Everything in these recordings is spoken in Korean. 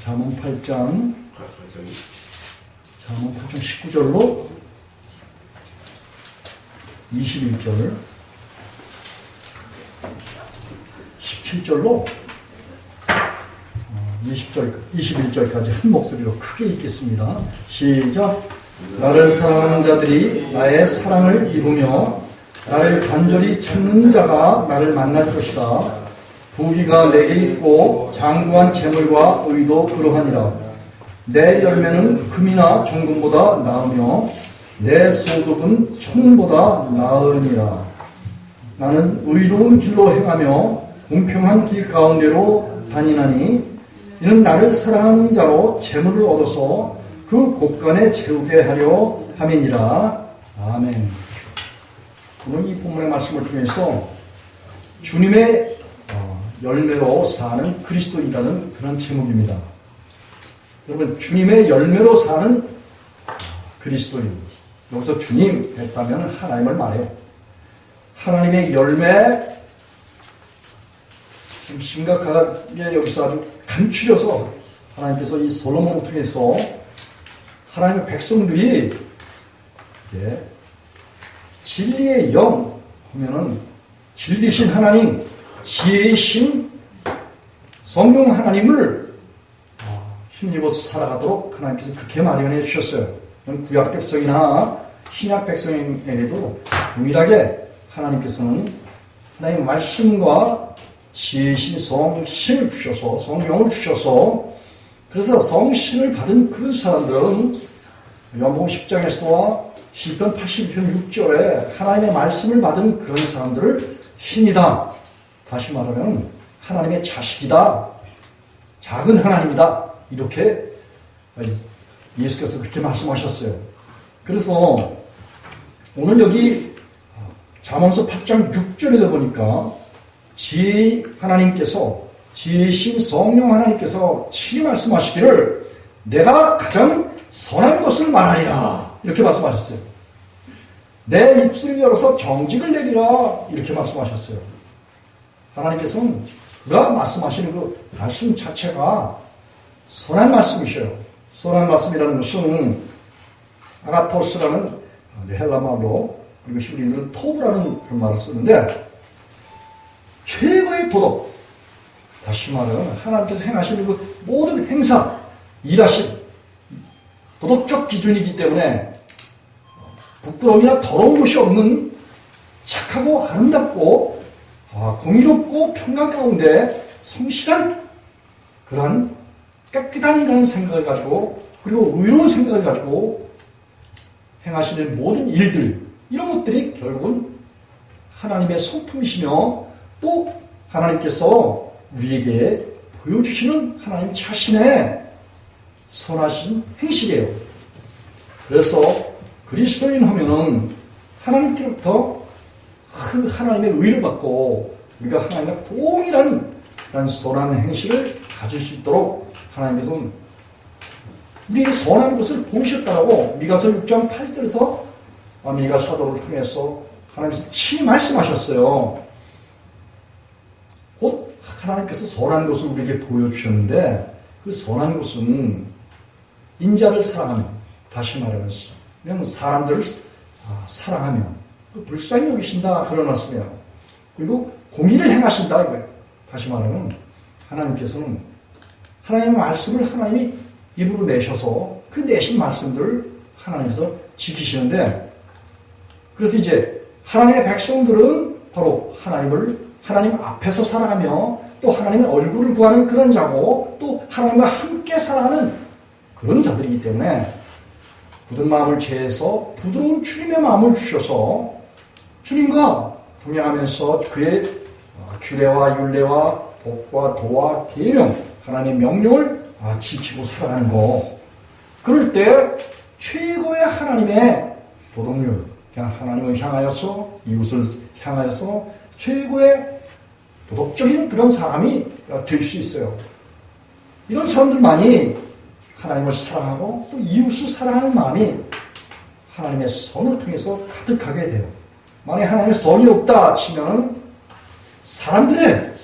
잠언 8장 19절로 21절 17절로 21절까지 한 목소리로 크게 읽겠습니다. 시작. 나를 사랑하는 자들이 나의 사랑을 입으며 나를 간절히 찾는 자가 나를 만날 것이다. 부귀가 내게 있고 장구한 재물과 의도 그러하니라. 내 열매는 금이나 정금보다 나으며 내 소득은 천보다 나으니라. 나는 의로운 길로 행하며 공평한 길 가운데로 다니나니 이는 나를 사랑하는 자로 재물을 얻어서 그 곳간에 채우게 하려 함이니라. 아멘. 오늘 이 본문의 말씀을 통해서 주님의 열매로 사는 그리스도인이라는 그런 제목입니다. 여러분, 주님의 열매로 사는 그리스도인. 여기서 주님 했다면 하나님을 말해요. 하나님의 열매, 좀 심각하게 여기서 아주 간추려서 하나님께서 이 솔로몬을 통해서 하나님의 백성들이 진리의 영 하면은 진리신 하나님, 지혜이신 성령 하나님을 힘입어서 살아가도록 하나님께서 그렇게 마련해 주셨어요. 구약 백성이나 신약 백성에게도 동일하게 하나님께서는 하나님의 말씀과 지혜이신 성신을 주셔서, 성령을 주셔서, 그래서 성신을 받은 그 사람들은 요한복음 10장에서와 시편 82편 6절에 하나님의 말씀을 받은 그런 사람들을 신이다. 다시 말하면 하나님의 자식이다. 작은 하나님이다. 이렇게 예수께서 그렇게 말씀하셨어요. 그래서 오늘 여기 잠언서 8장 6절에 보니까 지혜 하나님께서, 지혜신 성령 하나님께서 친히 말씀하시기를 내가 가장 선한 것을 말하리라. 이렇게 말씀하셨어요. 내 입술을 열어서 정직을 내리라. 이렇게 말씀하셨어요. 하나님께서는 그가 말씀하시는 그 말씀 자체가 선한 말씀이셔요. 선한 말씀이라는 것은 아가토스라는 헬라 말로, 그리고 히브리인들은 토브라는 그런 말을 쓰는데 최고의 도덕, 다시 말하면 하나님께서 행하시는 그 모든 행사, 일하심, 도덕적 기준이기 때문에 부끄러움이나 더러운 것이 없는 착하고 아름답고 공의롭고 평강 가운데 성실한 그러한 깨끗한 이라는 생각을 가지고, 그리고 의로운 생각을 가지고 행하시는 모든 일들, 이런 것들이 결국은 하나님의 성품이시며 또 하나님께서 우리에게 보여주시는 하나님 자신의 선하신 행실이에요. 그래서 그리스도인 하면은 하나님께로부터 그 하나님의 의를 받고 우리가 하나님과 동일한 그런 선한 행실을 가질 수 있도록 하나님께서는 우리에게 선한 것을 보이셨다라고 미가서 6장 8절에서 미가 사도를 통해서 하나님께서 친히 말씀하셨어요. 곧 하나님께서 선한 것을 우리에게 보여주셨는데 그 선한 것은 인자를 사랑하며, 다시 말하면 그냥 사람들을 사랑하며 불쌍히 여기신다, 그런 말씀이에요. 그리고 공의를 행하신다 이거예요. 다시 말하면 하나님께서는 하나님의 말씀을 하나님이 입으로 내셔서 그 내신 말씀들을 하나님께서 지키시는데, 그래서 이제 하나님의 백성들은 바로 하나님 앞에서 살아가며 또 하나님의 얼굴을 구하는 그런 자고 또 하나님과 함께 살아가는 그런 자들이기 때문에 굳은 마음을 제해서 부드러운 주님의 마음을 주셔서 주님과 동행하면서 그의 규례와 율례와 법과 도와 계명, 하나님의 명령을 지키고 살아가는 것. 그럴 때 최고의 하나님의 도덕률, 그냥 하나님을 향하여서, 이웃을 향하여서 최고의 도덕적인 그런 사람이 될 수 있어요. 이런 사람들만이 하나님을 사랑하고 또 이웃을 사랑하는 마음이 하나님의 선을 통해서 가득하게 돼요. 만약에 하나님의 선이 없다 치면 사람들의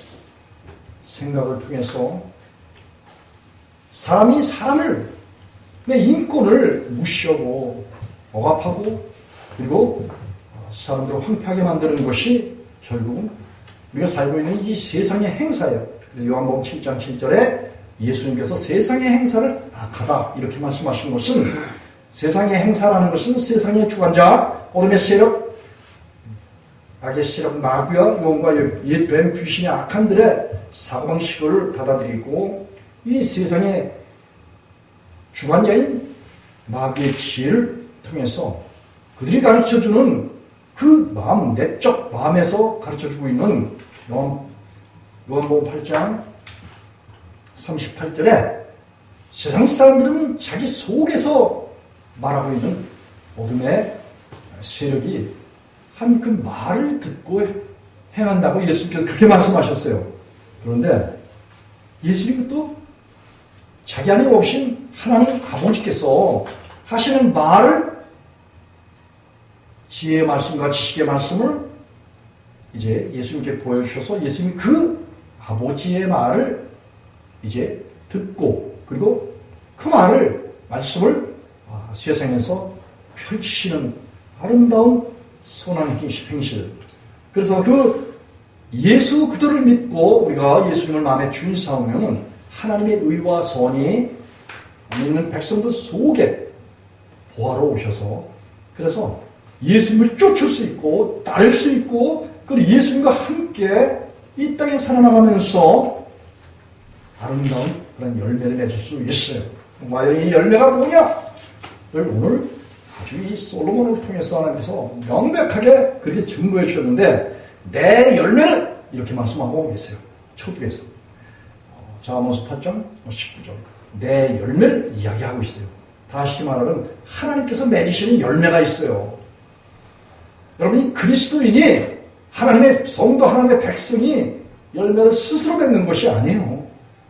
생각을 통해서, 사람이 사람을 내 인권을 무시하고 억압하고 그리고 사람들을 황폐하게 만드는 것이 결국은 우리가 살고 있는 이 세상의 행사예요. 요한복음 7장 7절에 예수님께서 세상의 행사를 악하다 이렇게 말씀하신 것은 세상의 행사라는 것은 세상의 주관자, 어둠의 세력, 악의 세력, 마귀와 용과 옛뱀 귀신의 악한들의 사고방식을 받아들이고 이 세상의 주관자인 마귀의 지혜를 통해서 그들이 가르쳐주는 그 마음, 내적 마음에서 가르쳐주고 있는 요한복음 8장 38절에 세상 사람들은 자기 속에서 말하고 있는 어둠의 세력이 한 그 말을 듣고 행한다고 예수님께서 그렇게 말씀하셨어요. 그런데 예수님은 또 자기 안에 오신 하나님 아버지께서 하시는 말을 지혜의 말씀과 지식의 말씀을 이제 예수님께 보여주셔서 예수님이 그 아버지의 말을 이제 듣고 그리고 그 말씀을 세상에서 펼치시는 아름다운 선한 행실. 그래서 그 예수 그들을 믿고 우리가 예수님을 마음에 준사하면 하나님의 의와 선이 믿는 백성들 속에 보하러 오셔서 그래서 예수님을 쫓을 수 있고 따를 수 있고 그리고 예수님과 함께 이 땅에 살아나가면서 아름다운 그런 열매를 맺을 수 있어요. 과연 이 열매가 뭐냐? 오늘 아주 이 솔로몬을 통해서 하나님께서 명백하게 그렇게 증거해 주셨는데 내 열매는 이렇게 말씀하고 계세요. 초두에서. 자, 아모스 8장 19절. 내 열매를 이야기하고 있어요. 다시 말하면 하나님께서 맺으시는 열매가 있어요. 여러분, 이 그리스도인이 하나님의 성도, 하나님의 백성이 열매를 스스로 맺는 것이 아니에요.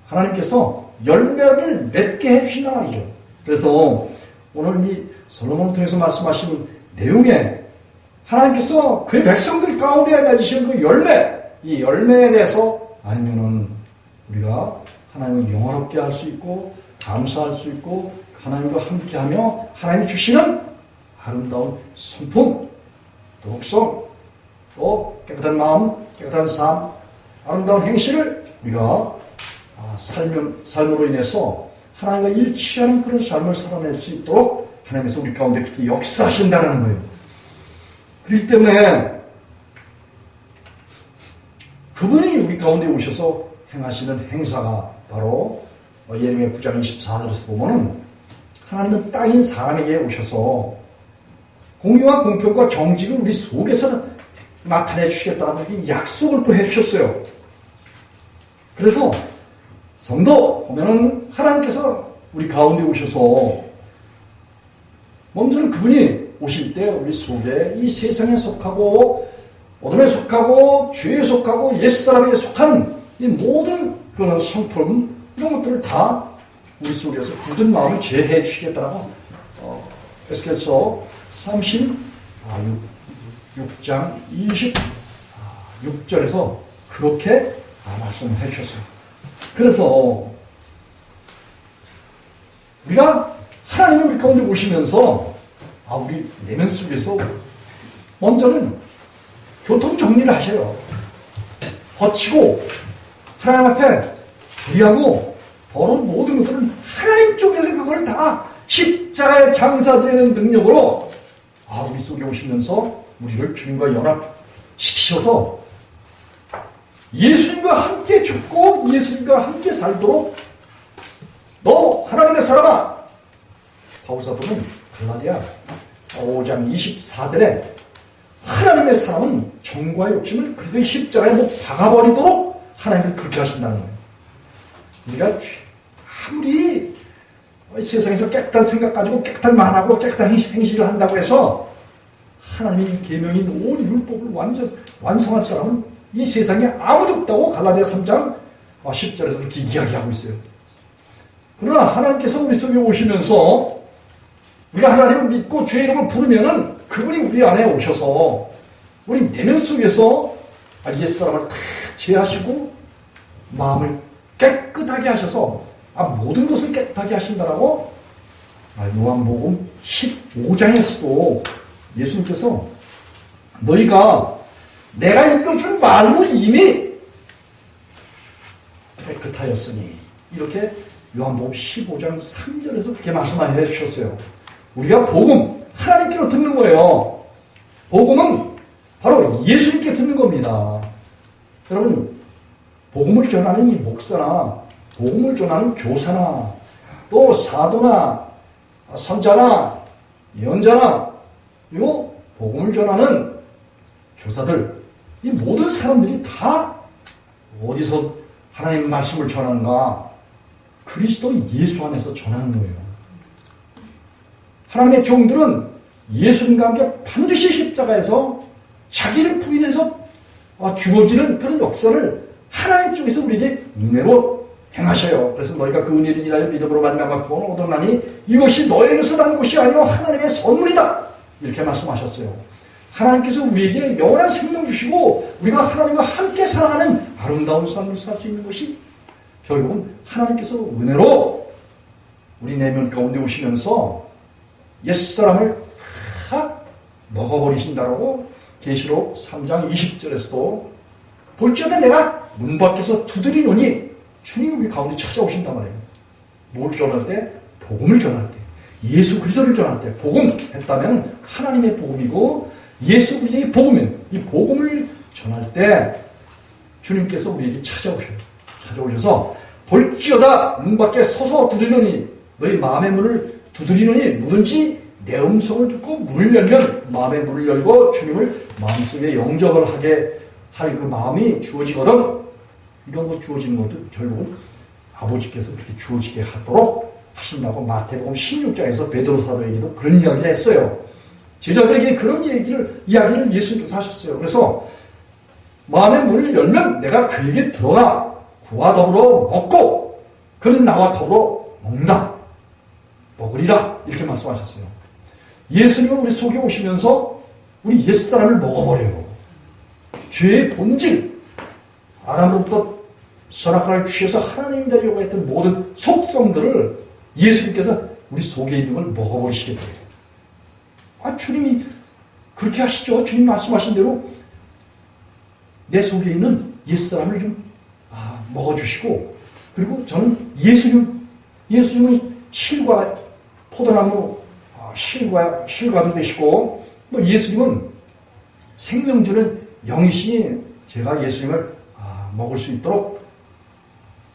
하나님께서 열매를 맺게 해주신단 말이죠. 그래서 오늘 이 솔로몬을 통해서 말씀하신 내용에 하나님께서 그의 백성들 가운데 맺으신 그 열매, 이 열매에 대해서 알면은 우리가 하나님을 영화롭게 할 수 있고 감사할 수 있고 하나님과 함께하며 하나님이 주시는 아름다운 성품, 독성, 또 깨끗한 마음, 깨끗한 삶, 아름다운 행실을 우리가 삶으로 인해서 하나님과 일치하는 그런 삶을 살아낼 수 있도록 하나님께서 우리 가운데 그렇게 역사하신다는 거예요. 그렇기 때문에 그분이 우리 가운데 오셔서 행하시는 행사가 바로 예레미야 9장 24절에서 보면은 하나님은 땅인 사람에게 오셔서 공의와 공평과 정직을 우리 속에서 나타내 주시겠다는 약속을 또 해주셨어요. 그래서 성도 보면은 하나님께서 우리 가운데 오셔서 먼저는 그분이 오실 때 우리 속에 이 세상에 속하고 어둠에 속하고 죄에 속하고 옛사람에게 속한 이 모든 그런 성품 이런 것들을 다 우리 속에서 굳은 마음을 제해해 주시겠다라고 에스겔서 36장 26절에서 그렇게 말씀을 해주셨어요. 그래서 우리가 하나님이 우리 가운데 오시면서 우리 내면 속에서 먼저는 교통 정리를 하셔요. 거치고 하나님 앞에 불의하고 더러운 모든 것들은 하나님 쪽에서 그걸 다 십자가에 장사되는 능력으로 우리 속에 오시면서 우리를 주님과 연합시키셔서 예수님과 함께 죽고 예수님과 함께 살도록 너 하나님의 사람아, 바울사도는 갈라디아 5장 24절에 하나님의 사람은 정과 욕심을 그리스도의 십자가에 박아버리도록 하나님이 그렇게 하신다는 거예요. 우리가 아무리 세상에서 깨끗한 생각 가지고 깨끗한 말하고 깨끗한 행실을 한다고 해서 하나님의 계명인 온 율법을 완성할 사람은 이 세상에 아무도 없다고 갈라디아 3장 10절에서 그렇게 이야기하고 있어요. 그러나 하나님께서 우리 속에 오시면서 우리가 하나님을 믿고 주의 이름을 부르면은 그분이 우리 안에 오셔서 우리 내면 속에서 옛사람을 다 제하시고 마음을 깨끗하게 하셔서 모든 것을 깨끗하게 하신다라고 요한복음 15장에서도 예수님께서 너희가 내가 읽어준 말로 이미 깨끗하였으니 이렇게 요한복음 15장 3절에서 그렇게 말씀해 주셨어요. 우리가 복음, 하나님께로 듣는 거예요. 복음은 바로 예수님께 듣는 겁니다. 여러분, 복음을 전하는 이 목사나 복음을 전하는 교사나 또 사도나 선자나 예언자나 그리고 복음을 전하는 교사들, 이 모든 사람들이 다 어디서 하나님 말씀을 전하는가? 그리스도 예수 안에서 전하는 거예요. 하나님의 종들은 예수님과 함께 반드시 십자가에서 자기를 부인해서 주어지는 그런 역사를 하나님 쪽에서 우리에게 은혜로 행하셔요. 그래서 너희가 그 은혜를 인하여 믿음으로 말미암아 구원을 얻었나니 이것이 너희에게서 난 것이 아니요 하나님의 선물이다. 이렇게 말씀하셨어요. 하나님께서 우리에게 영원한 생명 주시고 우리가 하나님과 함께 살아가는 아름다운 삶을 살 수 있는 것이 결국은 하나님께서 은혜로 우리 내면 가운데 오시면서 옛사람을 다 먹어버리신다라고 계시록 3장 20절에서도 볼지어다 내가 문 밖에서 두드리노니 주님이 우리 가운데 찾아오신단 말이에요. 뭘 전할 때? 복음을 전할 때. 예수 그리스도를 전할 때. 복음 했다면 하나님의 복음이고 예수 그리스도의 복음은 이 복음을 전할 때 주님께서 우리에게 찾아오셔서 볼지어다 문 밖에 서서 두드리노니 너희 마음의 문을 두드리노니 누든지 내 음성을 듣고 문을 열면 마음의 문을 열고 주님을 마음속에 영접을 하게 할 그 마음이 주어지거든. 이런 거 주어지는 것도 결국은 아버지께서 그렇게 주어지게 하도록 하신다고 마태복음 16장에서 베드로 사도에게도 그런 이야기를 했어요. 제자들에게 그런 이야기를 예수님께서 하셨어요. 그래서 마음의 문을 열면 내가 그에게 들어가 그와 더불어 먹고 그는 나와 더불어 먹으리라 이렇게 말씀하셨어요. 예수님은 우리 속에 오시면서 우리 옛사람을 먹어버려요. 죄의 본질, 아담으로부터 선악과를 취해서 하나님 되려고 했던 모든 속성들을 예수님께서 우리 속에 있는 걸 먹어버리시게 돼요. 주님이 그렇게 하시죠. 주님 말씀하신 대로 내 속에 있는 옛사람을 좀 먹어주시고, 그리고 저는 예수님은 실과 포도나무 실과도 되시고, 예수님은 생명 주는 영이시니 제가 예수님을 먹을 수 있도록,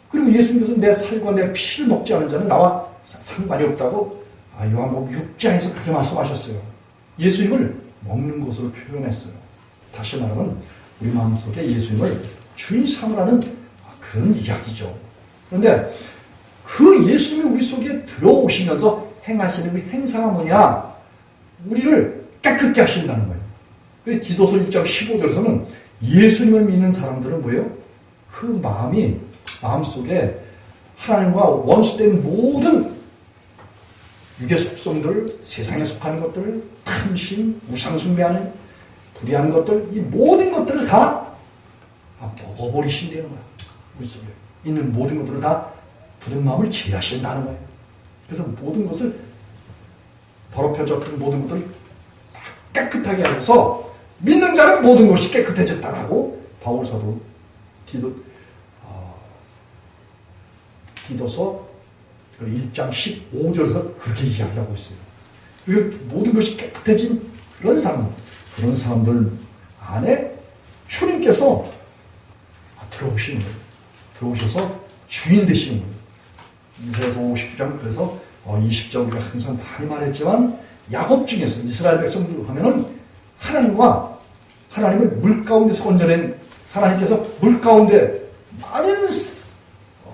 그리고 예수님께서 내 살과 내 피를 먹지 않은 자는 나와 상관이 없다고 요한복음 6장에서 그렇게 말씀하셨어요. 예수님을 먹는 것으로 표현했어요. 다시 말하면 우리 마음속에 예수님을 주인 삼으라는 그런 이야기죠. 그런데 그 예수님이 우리 속에 들어오시면서 행하시는 그 행사가 뭐냐? 우리를 깨끗게 하신다는 거예요. 그래서 디도서 1장 15절에서는 예수님을 믿는 사람들은 뭐예요? 그 마음속에 하나님과 원수된 모든 육의 속성들, 세상에 속하는 것들, 탐심, 우상숭배하는 불의한 것들, 이 모든 것들을 다 먹어버리신다는 거예요. 우리 속에 있는 모든 것들을 다 굳은 마음을 제하신다는 거예요. 그래서 모든 것을 더럽혀졌던 모든 것들을 다 깨끗하게 하셔서 믿는 자는 모든 것이 깨끗해졌다라고 바울 사도 디도서 1장 15절에서 그렇게 이야기하고 있어요. 그리고 모든 것이 깨끗해진 그런 사람들 안에 주님께서 들어오시는 거예요. 들어오셔서 주인 되시는 거예요. 이사야서 59장, 그래서 20장 우리가 항상 많이 말했지만 야곱 중에서 이스라엘 백성들 하면은 하나님을 물 가운데서 건져낸 하나님께서 물 가운데 많은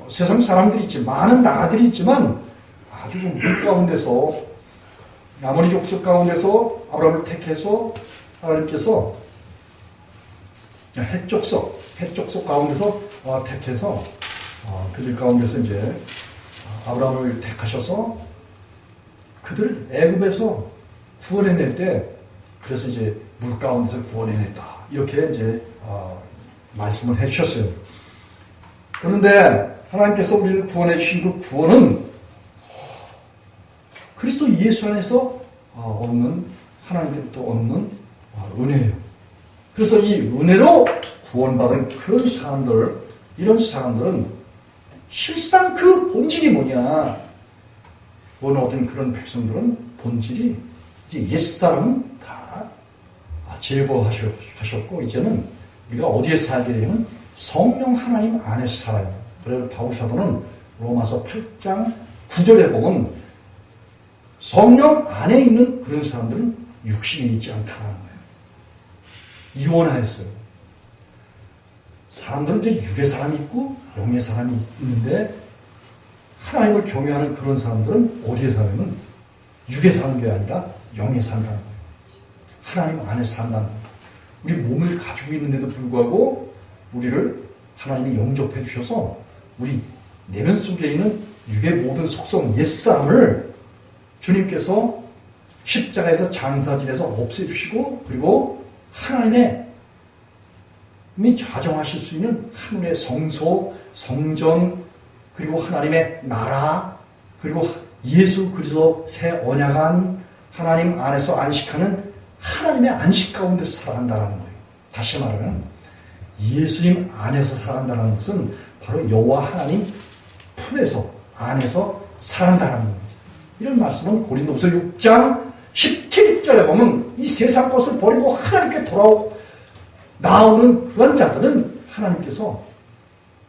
세상 사람들이 있지, 많은 나라들이 있지만 아주 물 가운데서 아모리 족속 가운데서 아브라함을 택해서 하나님께서 해족속 가운데서 택해서 그들 가운데서 이제 아브라함을 택하셔서 그들을 애굽에서 구원해낼 때, 그래서 이제 물 가운데서 구원해냈다 이렇게 이제 말씀을 해주셨어요. 그런데 하나님께서 우리를 구원해 주신 그 구원은 그리스도 예수 안에서 얻는, 하나님께로부터 얻는 은혜예요. 그래서 이 은혜로 구원받은 그런 사람들, 이런 사람들은 실상 그 본질이 뭐냐? 구원 얻은 그런 백성들은 본질이 이제 옛사람은 다 제거하셨고 이제는 우리가 어디에 살게 되면 성령 하나님 안에서 살아요. 그래서 바울 사도는 로마서 8장 9절에 보면 성령 안에 있는 그런 사람들은 육신이 있지 않다는 거예요. 이원하였어요. 사람들은 이제 육의 사람이 있고 영의 사람이 있는데 하나님을 경외하는 그런 사람들은 어디에 사냐면 육에 사는 게 아니라 영에 산다는 거예요. 하나님 안에서 산다는 거예요. 우리 몸을 가지고 있는데도 불구하고 우리를 하나님이 영접해 주셔서 우리 내면 속에 있는 육의 모든 속성, 옛사람을 주님께서 십자가에서 장사진에서 없애주시고 그리고 하나님의 좌정하실 수 있는 하늘의 성소, 성전, 그리고 하나님의 나라, 그리고 예수 그리스도 새 언약한 하나님 안에서 안식하는 하나님의 안식 가운데서 살아간다는 거예요. 다시 말하면 예수님 안에서 살아간다는 것은 바로 여호와 하나님 품에서 안에서 살아간다는 거예요. 이런 말씀은 고린도후서 6장 17절에 보면 이 세상 것을 버리고 하나님께 나오는 그런 자들은 하나님께서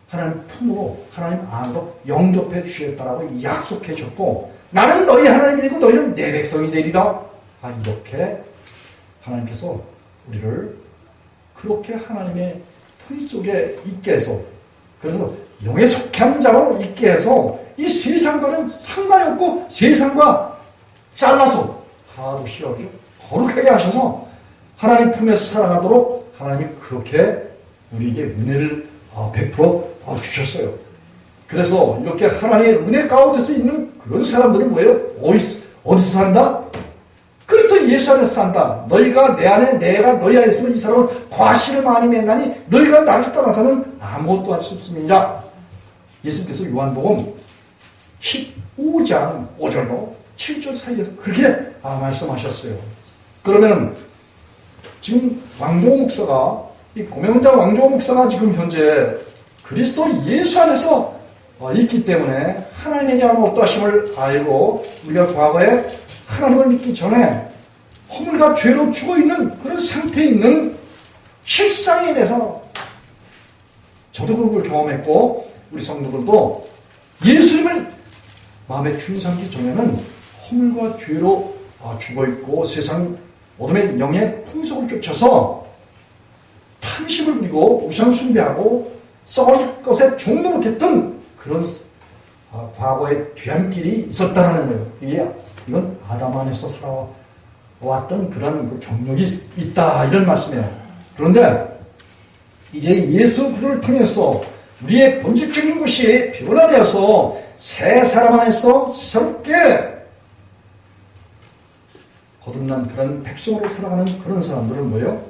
하나님 품으로 하나님 안으로 영접해 주시겠다라고 약속해 줬고 나는 너희 하나님이 되고 너희는 내 백성이 되리라. 이렇게 하나님께서 우리를 그렇게 하나님의 품 속에 있게 해서 그래서 영에 속한 자로 있게 해서 이 세상과는 상관이 없고 세상과 잘라서 하도 싫어하죠. 거룩하게 하셔서 하나님 품에서 살아가도록 하나님이 그렇게 우리에게 은혜를 베풀어 주셨어요. 그래서 이렇게 하나님의 은혜 가운데서 있는 그런 사람들은 뭐예요? 어디서 산다? 그리스도 예수 안에서 산다. 너희가 내 안에 내가 너희 안에 있으면 이 사람은 과실을 많이 맺나니 너희가 나를 떠나서는 아무것도 할 수 없습니다. 예수님께서 요한복음 15장 5절로 7절 사이에서 그렇게 말씀하셨어요. 그러면 지금 왕종호 목사가 이 고명자 왕종호 목사가 지금 현재 그리스도 예수 안에서 있기 때문에 하나님에 대한 어떠하심을 알고 우리가 과거에 하나님을 믿기 전에 허물과 죄로 죽어있는 그런 상태에 있는 실상에 대해서 저도 그런 걸 경험했고 우리 성도들도 예수님을 마음에 주인 삼기 전에는 허물과 죄로 죽어있고 세상 어둠의 영의 풍속을 쫓아서 탐심을 부리고 우상 숭배하고 썩을 것에 종노릇했던 그런 과거의 뒤안길이 있었다는 거예요. 이건 아담 안에서 살아왔던 그런 경력이 있다 이런 말씀이에요. 그런데 이제 예수 그리스도를 통해서 우리의 본질적인 것이 변화되어서 새 사람 안에서 새롭게 거듭난 그런 백성으로 살아가는 그런 사람들은 뭐예요?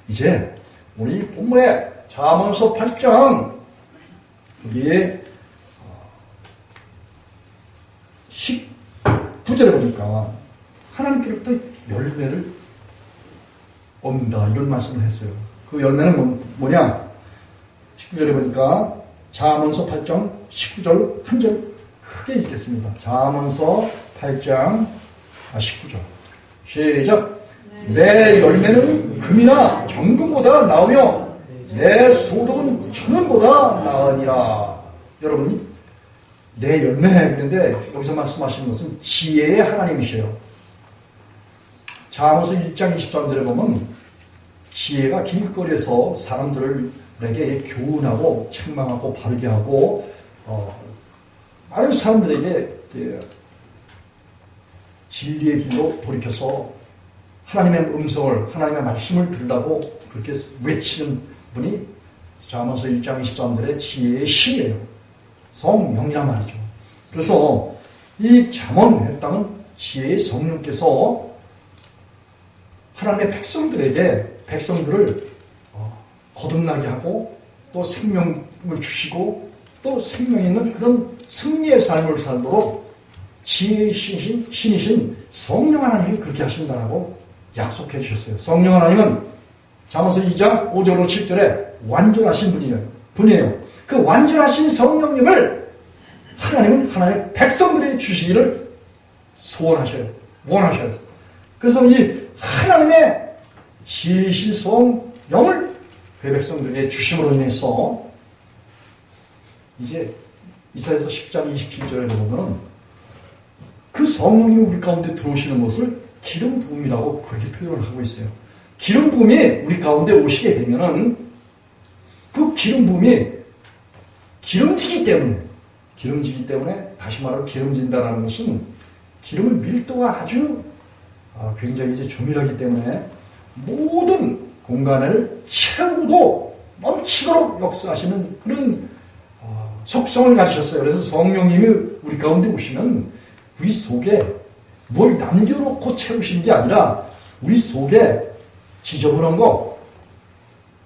이제 우리 본문에 잠언서 8장 우리의 19절에 보니까 하나님께로부터 열매를 얻는다 이런 말씀을 했어요. 그 열매는 뭐냐? 19절에 보니까 잠언서 8장 19절 한 절 크게 읽겠습니다. 잠언서 8장 19절 시작. 내 열매는 금이나 정금보다 나으며 내 소득은 천원보다 나으니라. 여러분 내 열매 그런데 여기서 말씀하시는 것은 지혜의 하나님이셔요. 잠언서 1장 23절에 보면 지혜가 길거리에서 사람들에게 교훈하고 책망하고 바르게 하고 많은 사람들에게 진리의 길로 돌이켜서 하나님의 음성을 하나님의 말씀을 들으라고 그렇게 외치는 분이 잠언서 1장 23절의 지혜의 신이에요. 성령이란 말이죠. 그래서 이 잠언에 따른 지혜의 성령께서 하나님의 백성들을 거듭나게 하고 또 생명을 주시고 또 생명 있는 그런 승리의 삶을 살도록 지혜의 신이신 성령 하나님이 그렇게 하신다라고 약속해 주셨어요. 성령 하나님은 잠언서 2장 5절로 7절에 완전하신 분이에요. 그 완전하신 성령님을 하나님은 하나님의 백성들이 주시기를 소원하셔요. 원하셔요. 그래서 이 하나님의 지혜이신 성령을 그 백성들에게 주심으로 인해서 이제 이사야서 10장 27절에 보면 그 성령님이 우리 가운데 들어오시는 것을 기름 부음이라고 그렇게 표현을 하고 있어요. 기름 부음이 우리 가운데 오시게 되면은 그 기름 부음이 기름지기 때문에 다시 말하면 기름진다라는 것은 기름의 밀도가 아주 굉장히 이제 조밀하기 때문에 모든 공간을 채우고도 넘치도록 역사하시는 그런 속성을 가지셨어요. 그래서 성령님이 우리 가운데 오시면 우리 속에 뭘 남겨놓고 채우시는 게 아니라 우리 속에 지저분한 거,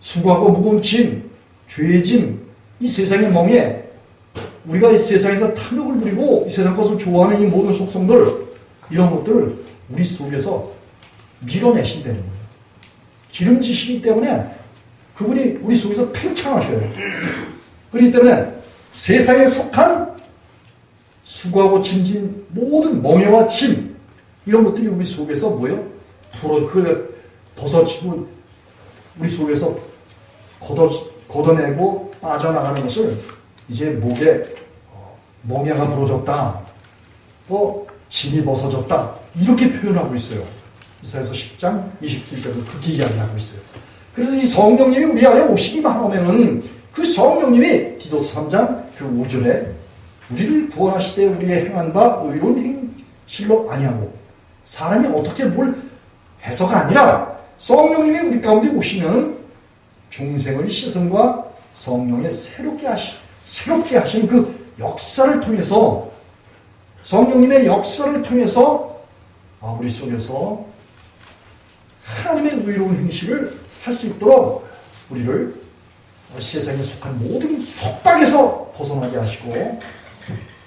수고하고 무거운 짐, 죄의 짐, 이 세상의 멍에 우리가 이 세상에서 탐욕을 부리고 이 세상 것을 좋아하는 이 모든 속성들, 이런 것들을 우리 속에서 밀어내신다는 거예요. 기름지시기 때문에 그분이 우리 속에서 팽창하셔요. 그렇기 때문에 세상에 속한 수고하고 짐진 모든 멍에와 짐, 이런 것들이 우리 속에서 뭐예요? 벗어지고 우리 속에서 걷어내고 빠져나가는 것을 이제 목에 멍에가 부러졌다, 또 짐이 벗어졌다, 이렇게 표현하고 있어요. 이사야서 10장 27절도 그렇게 이야기하고 있어요. 그래서 이 성령님이 우리 안에 오시기만 하면은 그 성령님이 디도서 3장 그 5절에 우리를 구원하시되 우리의 행한 바 의로운 행실로 아니하고, 사람이 어떻게 뭘 해서가 아니라 성령님이 우리 가운데 오시면 중생의 시선과 성령의 새롭게 하시는 그 역사를 통해서, 성령님의 역사를 통해서 우리 속에서 하나님의 의로운 행실을 할 수 있도록 우리를 세상에 속한 모든 속박에서 벗어나게 하시고,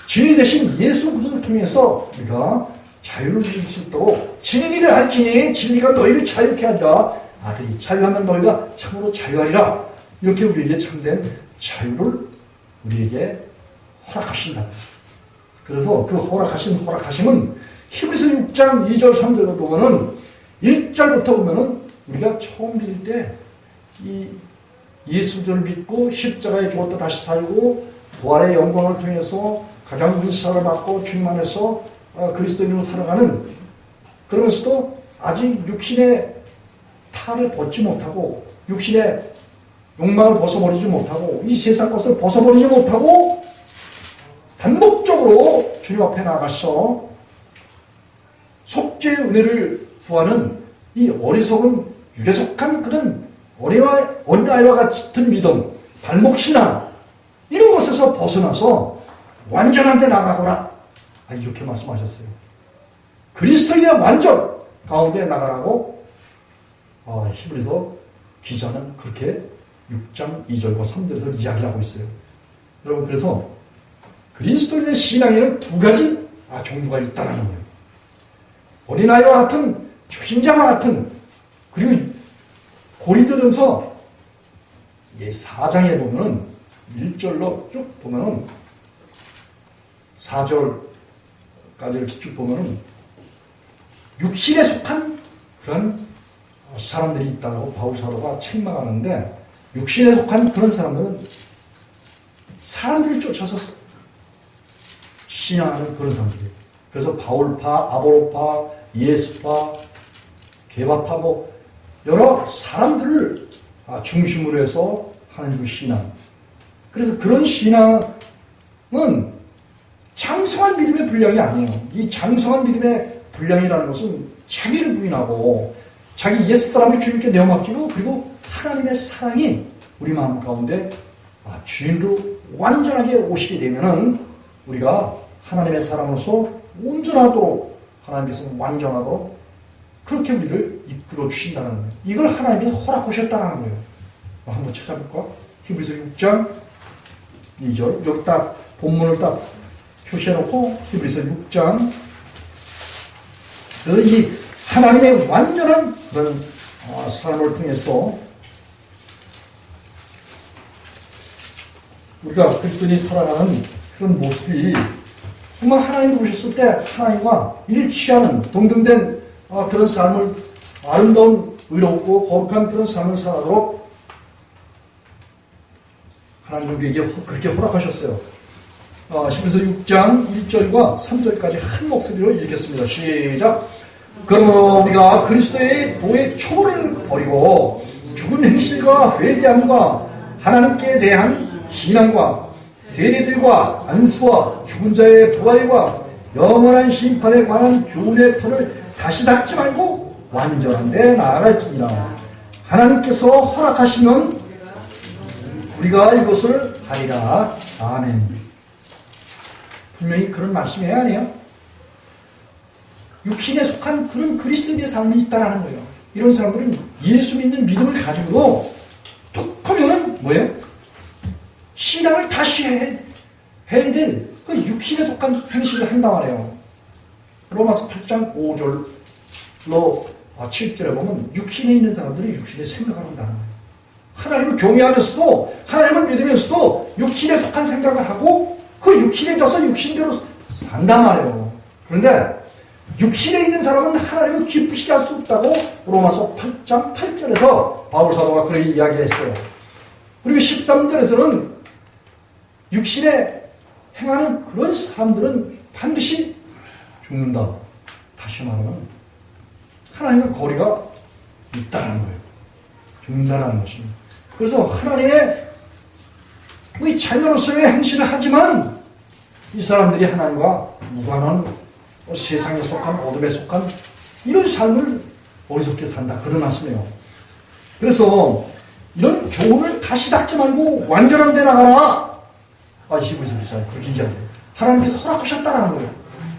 진리 대신 예수 그리스도를 통해서 우리가 자유를 누릴 수 있도록, 진리를 알지니 진리가 너희를 자유케 하리라, 아들이 자유하면 너희가 참으로 자유하리라, 이렇게 우리에게 참된 자유를 우리에게 허락하신다. 그래서 그 허락하심은 히브리서 6장 2절 3절을 보면은 1절부터 보면은 우리가 처음 믿을 때 이 예수를 믿고 십자가에 죽었다 다시 살고 부활의 영광을 통해서 가장 은사를 받고 주님 안에서 그리스도인으로 살아가는, 그러면서도 아직 육신의 탈을 벗지 못하고 육신의 욕망을 벗어버리지 못하고 이 세상 것을 벗어버리지 못하고 반복적으로 주님 앞에 나가서 속죄의 은혜를 구하는 이 어리석은 육에 속한 그런 어린아이와 같은 믿음, 발목신앙, 이런 것에서 벗어나서 완전한 데 나가거라, 이렇게 말씀하셨어요. 그리스도인의 완전 가운데 나가라고 히브리서 기자는 그렇게 6장 2절과 3절에서 이야기하고 있어요. 여러분, 그래서 그리스도인의 신앙에는 두 가지 종류가 있다는 거예요. 어린아이와 같은, 초신자와 같은, 그리고 고린도전서 4장에 보면은 1절로 쭉 보면은 4절까지 이렇게 쭉 보면은 육신에 속한 그런 사람들이 있다고 바울 사도가 책망하는데, 육신에 속한 그런 사람들은 사람들을 쫓아서 신앙하는 그런 사람들이에요. 그래서 바울파, 아볼로파, 예수파, 게바파, 여러 사람들을 중심으로 해서 하는 그 신앙. 그래서 그런 신앙은 장성한 믿음의 분량이 아니에요. 이 장성한 믿음의 분량이라는 것은 자기를 부인하고 자기 옛사람을 주님께 내어맡기고, 그리고 하나님의 사랑이 우리 마음 가운데 주인으로 완전하게 오시게 되면은 우리가 하나님의 사랑으로서 온전하도록, 하나님께서 완전하도록 그렇게 우리를 이끌어 주신다는 거예요. 이걸 하나님께서 허락하셨다는 거예요. 한번 찾아볼까? 히브리서 6장 2절. 여기 딱 본문을 딱 표시해놓고 히브리서 6장. 그래서 이 하나님의 완전한 그런 삶을 통해서 우리가 그리스도인이 살아가는 그런 모습이 정말 하나님을 보셨을 때 하나님과 일치하는 동등된 그런 삶을, 아름다운 의롭고 거룩한 그런 삶을 살아도록 하나님은 우리에게 그렇게 허락하셨어요. 히브리서 6장 1절과 3절까지 한 목소리로 읽겠습니다. 시작. 그러므로 우리가 그리스도의 도의 초보를 버리고 죽은 행실과 회개함과 하나님께 대한 신앙과 세례들과 안수와 죽은 자의 부활과 영원한 심판에 관한 교훈의 터를 다시 닫지 말고 완전한 데 나아갈지니라. 하나님께서 허락하시면 우리가 이것을 하리라. 아멘. 분명히 그런 말씀이에요, 아니에요? 육신에 속한 그런 그리스도인의 삶이 있다라는 거예요. 이런 사람들은 예수 믿는 믿음을 가지고도 뚝 하면은 뭐예요? 신앙을 다시 해야 될 그 육신에 속한 행실을 한단 말이에요. 로마서 8장 5절로 7절에 보면 육신에 있는 사람들이 육신의 생각을 한다는 거예요. 하나님을 경외하면서도 하나님을 믿으면서도 육신에 속한 생각을 하고 그 육신에 져서 육신대로 산단 말이에요. 그런데 육신에 있는 사람은 하나님을 기쁘시게 할 수 없다고 로마서 8장 8절에서 바울 사도가 그렇게 이야기를 했어요. 그리고 13절에서는 육신에 행하는 그런 사람들은 반드시 죽는다. 다시 말하면 하나님과 거리가 있다는 거예요. 죽는다는 것입니다. 그래서 하나님의 우리 자녀로서의 행실을 하지만 이 사람들이 하나님과 무관한 세상에 속한 어둠에 속한 이런 삶을 어리석게 산다. 그런 말씀이에요. 그래서 이런 교훈을 다시 닫지 말고 완전한 데 나가라. 히브리서 1장 그렇게 얘기합니다. 하나님께서 허락하셨다라는 거예요.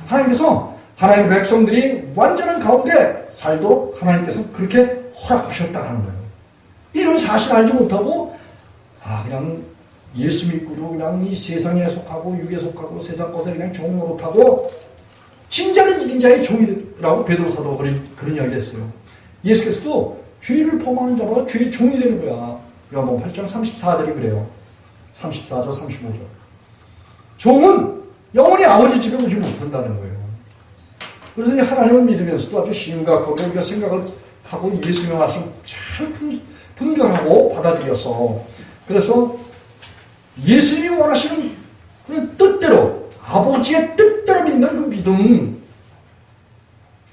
하나님께서 하나님의 백성들이 완전한 가운데 살도록 하나님께서 그렇게 허락하셨다라는 거예요. 이런 사실을 알지 못하고 그냥 예수 믿고도 그냥 이 세상에 속하고 육에 속하고 세상 것을 그냥 종 노릇하고 진짜는 이긴 자의 종이라고 베드로 사도가 그런 이야기를 했어요. 예수께서도 죄를 범하는 자마다 죄의 종이 되는 거야. 요한복음 8장 34절이 그래요. 34절 35절. 종은 영원히 아버지 집에 오지 못한다는 거예요. 그래서 하나님을 믿으면서도 아주 심각하게 우리가 생각을 하고 예수님의 말씀 잘 분별하고 받아들여서 그래서 예수님이 원하시는 그런 뜻대로 아버지의 뜻대로 믿는 그 믿음,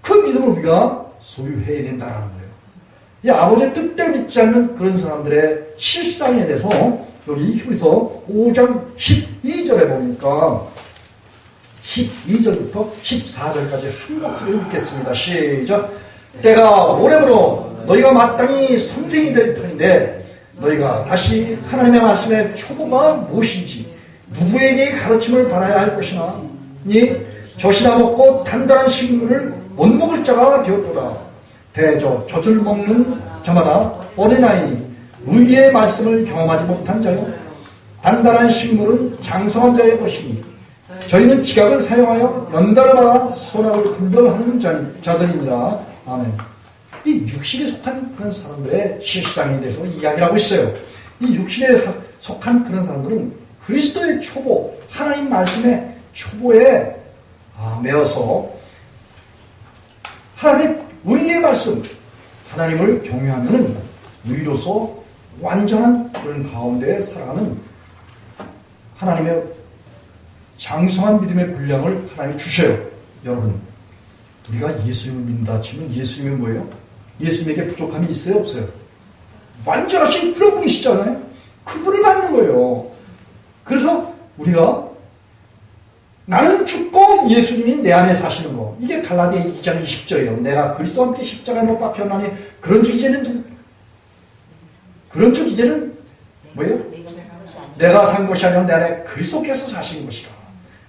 그 믿음을 우리가 소유해야 된다는 거예요. 이 아버지의 뜻대로 믿지 않는 그런 사람들의 실상에 대해서 여기 히브리서 5장 12절에 보니까 12절부터 14절까지 한 목소리로 읽겠습니다. 시작. 때가 오래므로 너희가 마땅히 선생이 될 터인데 너희가 다시 하나님의 말씀의 초보가 무엇인지 누구에게 가르침을 받아야 할 것이나 니 젖이나 먹고 단단한 식물을 못 먹을 자가 되었도다. 대저 젖을 먹는 자마다 어린아이 의의 말씀을 경험하지 못한 자요 단단한 식물은 장성한 자의 것이니 저희는 지각을 사용하여 연단을 받아 선악을 분별하는 자들입니다. 아멘. 이 육신에 속한 그런 사람들의 실상에 대해서 이야기를 하고 있어요. 이 육신에 속한 그런 사람들은 그리스도의 초보, 하나님 말씀의 초보에 매어서 하나님의 의의 말씀, 하나님을 경외하면 의로서 완전한 그런 가운데 살아가는 하나님의 장성한 믿음의 분량을 하나님이 주셔요. 여러분, 우리가 예수님을 믿는다 치면 예수님이 뭐예요? 예수님에게 부족함이 있어요? 없어요? 완전하신 그런 분이시잖아요? 그분을 받는 거예요. 그래서 우리가 나는 죽고 예수님이 내 안에 사시는 거. 이게 갈라디아 2장 20절이에요. 내가 그리스도와 함께 십자가에 못 박혔나니 그런 적 이제는 뭐예요? 내가 산 것이 아니라 내 안에 그리스도께서 사신 것이라.